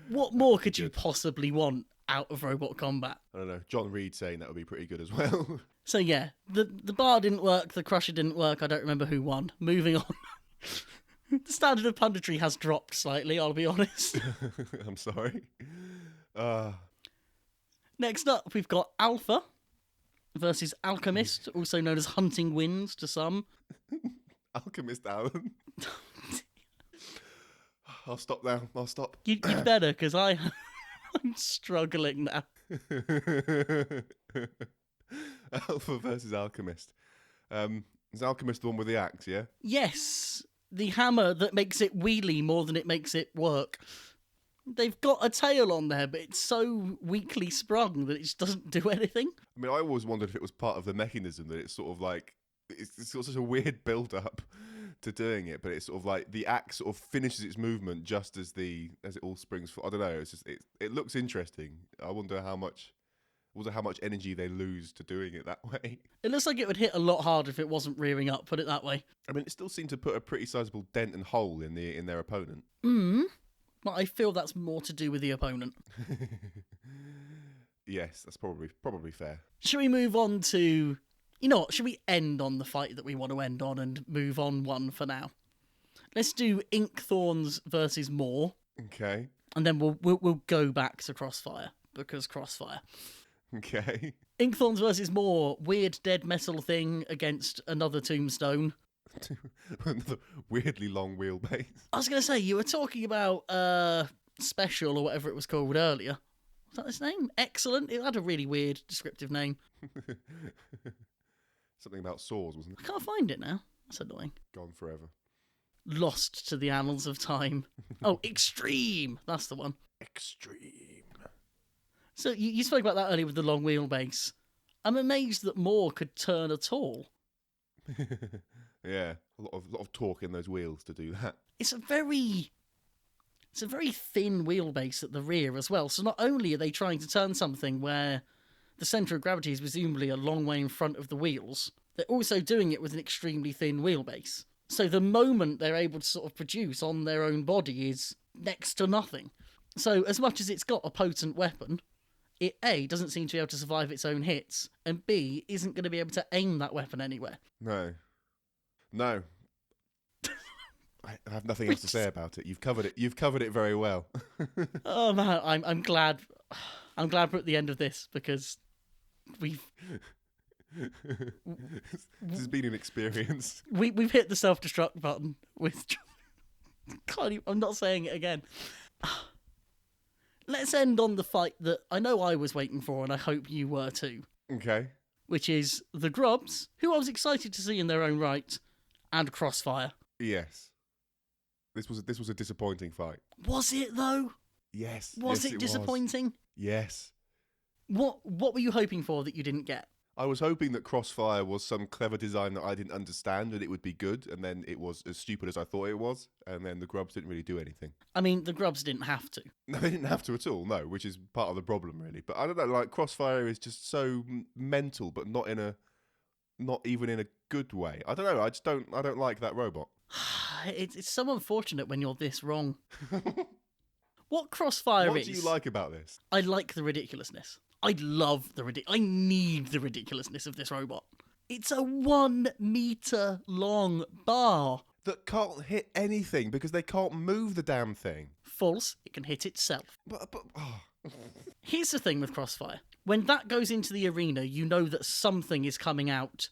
What more could you possibly want out of robot combat? I don't know. John Reed saying that would be pretty good as well. So yeah, the bar didn't work, the crusher didn't work, I don't remember who won. Moving on. The standard of punditry has dropped slightly, I'll be honest. I'm sorry. Next up, we've got Alpha versus Alchemist, also known as Hunting Winds to some. Alchemist Alan. I'll stop now. I'll stop. You'd better, because I'm struggling now. Alpha versus Alchemist. Is Alchemist the one with the axe, yeah? Yes, the hammer that makes it wheelie more than it makes it work. They've got a tail on there, but it's so weakly sprung that it just doesn't do anything. I mean, I always wondered if it was part of the mechanism that it's sort of like... It's sort of such a weird build-up to doing it, but it's sort of like the axe sort of finishes its movement just as it all springs for. I don't know. It's just it looks interesting. I wonder how much energy they lose to doing it that way. It looks like it would hit a lot harder if it wasn't rearing up. Put it that way. I mean, it still seemed to put a pretty sizable dent and hole in their opponent. But I feel that's more to do with the opponent. Yes, that's probably fair. Should we move on to... You know what, should we end on the fight that we want to end on and move on one for now? Let's do Inkthorns versus Moore. Okay. And then we'll go back to Crossfire, because Crossfire. Okay. Inkthorns versus Moore, weird dead metal thing against another tombstone. Another weirdly long wheelbase. I was going to say, you were talking about Special or whatever it was called earlier. Was that its name? Excellent. It had a really weird descriptive name. Something about saws, wasn't I it? can't find it now. That's annoying. Gone forever. Lost to the annals of time. Oh, Extreme! That's the one. Extreme. So you spoke about that earlier with the long wheelbase. I'm amazed that Moore could turn at all. Yeah, a lot of torque in those wheels to do that. It's a very thin wheelbase at the rear as well. So not only are they trying to turn something where the centre of gravity is presumably a long way in front of the wheels, they're also doing it with an extremely thin wheelbase. So the moment they're able to sort of produce on their own body is next to nothing. So as much as it's got a potent weapon, it A, doesn't seem to be able to survive its own hits, and B, isn't going to be able to aim that weapon anywhere. No. I have nothing else to say about it. You've covered it very well. Oh man, I'm glad we're at the end of this, because this has been an experience. We've hit the self-destruct button with... I'm not saying it again. Let's end on the fight that I know I was waiting for, and I hope you were too. Okay. Which is the Grubs, who I was excited to see in their own right, and Crossfire. Yes. This was a disappointing fight. Was it though? Yes. Was it disappointing? Yes. What were you hoping for that you didn't get? I was hoping that Crossfire was some clever design that I didn't understand and it would be good, and then it was as stupid as I thought it was, and then the Grubs didn't really do anything. I mean, the Grubs didn't have to. No, they didn't have to at all, no, which is part of the problem, really. But I don't know, like, Crossfire is just so mental, but not even in a good way. I don't know, I don't like that robot. It's so unfortunate when you're this wrong. What Crossfire What is... do you like about this? I like the ridiculousness. I love the I need the ridiculousness of this robot. It's a 1 meter long bar. That can't hit anything because they can't move the damn thing. False. It can hit itself. But Here's the thing with Crossfire. When that goes into the arena, you know that something is coming out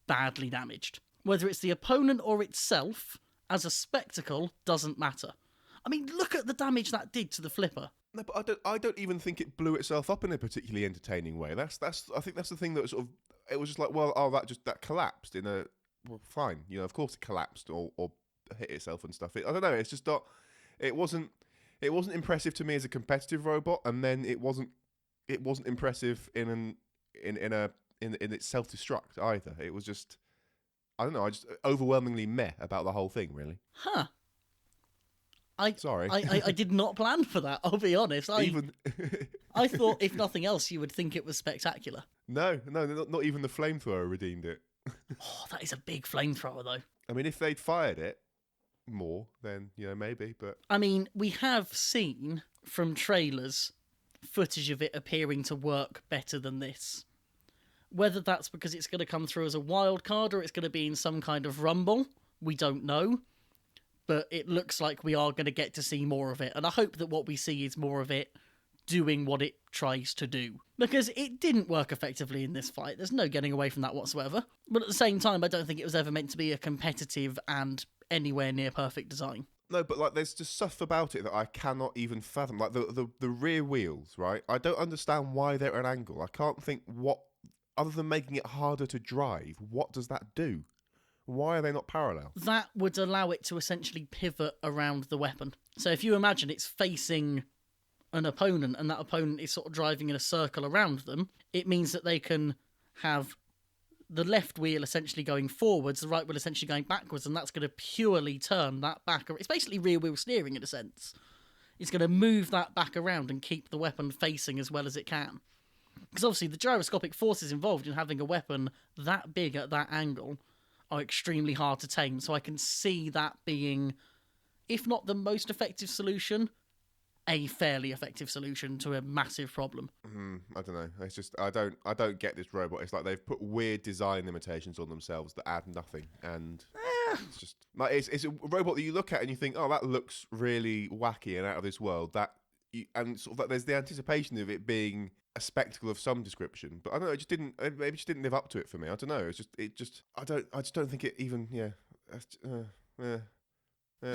badly damaged. Whether it's the opponent or itself, as a spectacle, doesn't matter. I mean, look at the damage that did to the flipper. No, but I don't even think it blew itself up in a particularly entertaining way. I think that's the thing that sort of, it was just like, well, that collapsed in a, well, fine, of course it collapsed or hit itself and stuff. I don't know. It's just not. It wasn't impressive to me as a competitive robot, and then it wasn't impressive in its self-destruct either. It was just, I don't know. I just overwhelmingly meh about the whole thing, really. Huh. Sorry. I did not plan for that, I'll be honest. I thought, if nothing else, you would think it was spectacular. No, not even the flamethrower redeemed it. Oh, that is a big flamethrower, though. I mean, if they'd fired it more, then, maybe, but... I mean, we have seen, from trailers, footage of it appearing to work better than this. Whether that's because it's going to come through as a wild card or it's going to be in some kind of rumble, we don't know. But it looks like we are going to get to see more of it. And I hope that what we see is more of it doing what it tries to do. Because it didn't work effectively in this fight. There's no getting away from that whatsoever. But at the same time, I don't think it was ever meant to be a competitive and anywhere near perfect design. No, but there's just stuff about it that I cannot even fathom. Like the rear wheels, right? I don't understand why they're at an angle. I can't think what, other than making it harder to drive, what does that do? Why are they not parallel? That would allow it to essentially pivot around the weapon. So if you imagine it's facing an opponent and that opponent is sort of driving in a circle around them, it means that they can have the left wheel essentially going forwards, the right wheel essentially going backwards, and that's going to purely turn that back. It's basically rear wheel steering in a sense. It's going to move that back around and keep the weapon facing as well as it can. Because obviously the gyroscopic forces involved in having a weapon that big at that angle are extremely hard to tame, so I can see that being, if not the most effective solution, a fairly effective solution to a massive problem. I don't know. It's just I don't get this robot. It's like they've put weird design limitations on themselves that add nothing, and it's just like it's a robot that you look at and you think, oh, that looks really wacky and out of this world. And sort of like there's the anticipation of it being a spectacle of some description, but I don't know. Maybe it just didn't live up to it for me. I don't know. I just don't think it even. The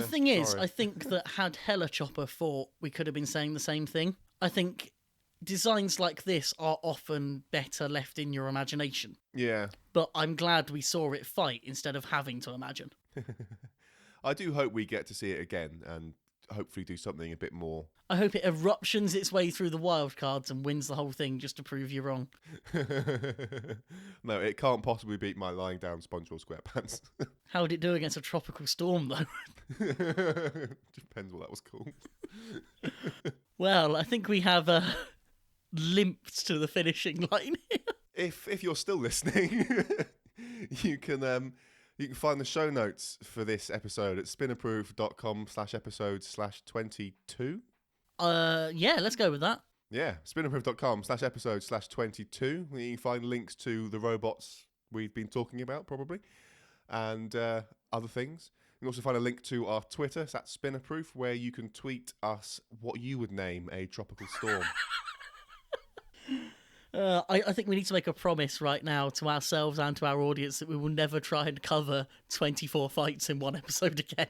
thing is, I think that had Helichopper fought, we could have been saying the same thing. I think designs like this are often better left in your imagination. Yeah. But I'm glad we saw it fight instead of having to imagine. I do hope we get to see it again and hopefully do something a bit more. I hope it eruptions its way through the wild cards and wins the whole thing just to prove you wrong. No, it can't possibly beat my lying down SpongeBob SquarePants. How would it do against a tropical storm, though? Depends what that was called. Well, I think we have limped to the finishing line here. If you're still listening, you can find the show notes for this episode at spinnerproof.com/episode/22. Yeah, let's go with that. Yeah, spinnerproof.com/episode/22. You can find links to the robots we've been talking about, probably, and other things. You can also find a link to our Twitter, it's at Spinnerproof, where you can tweet us what you would name a tropical storm. I think we need to make a promise right now to ourselves and to our audience that we will never try and cover 24 fights in one episode again.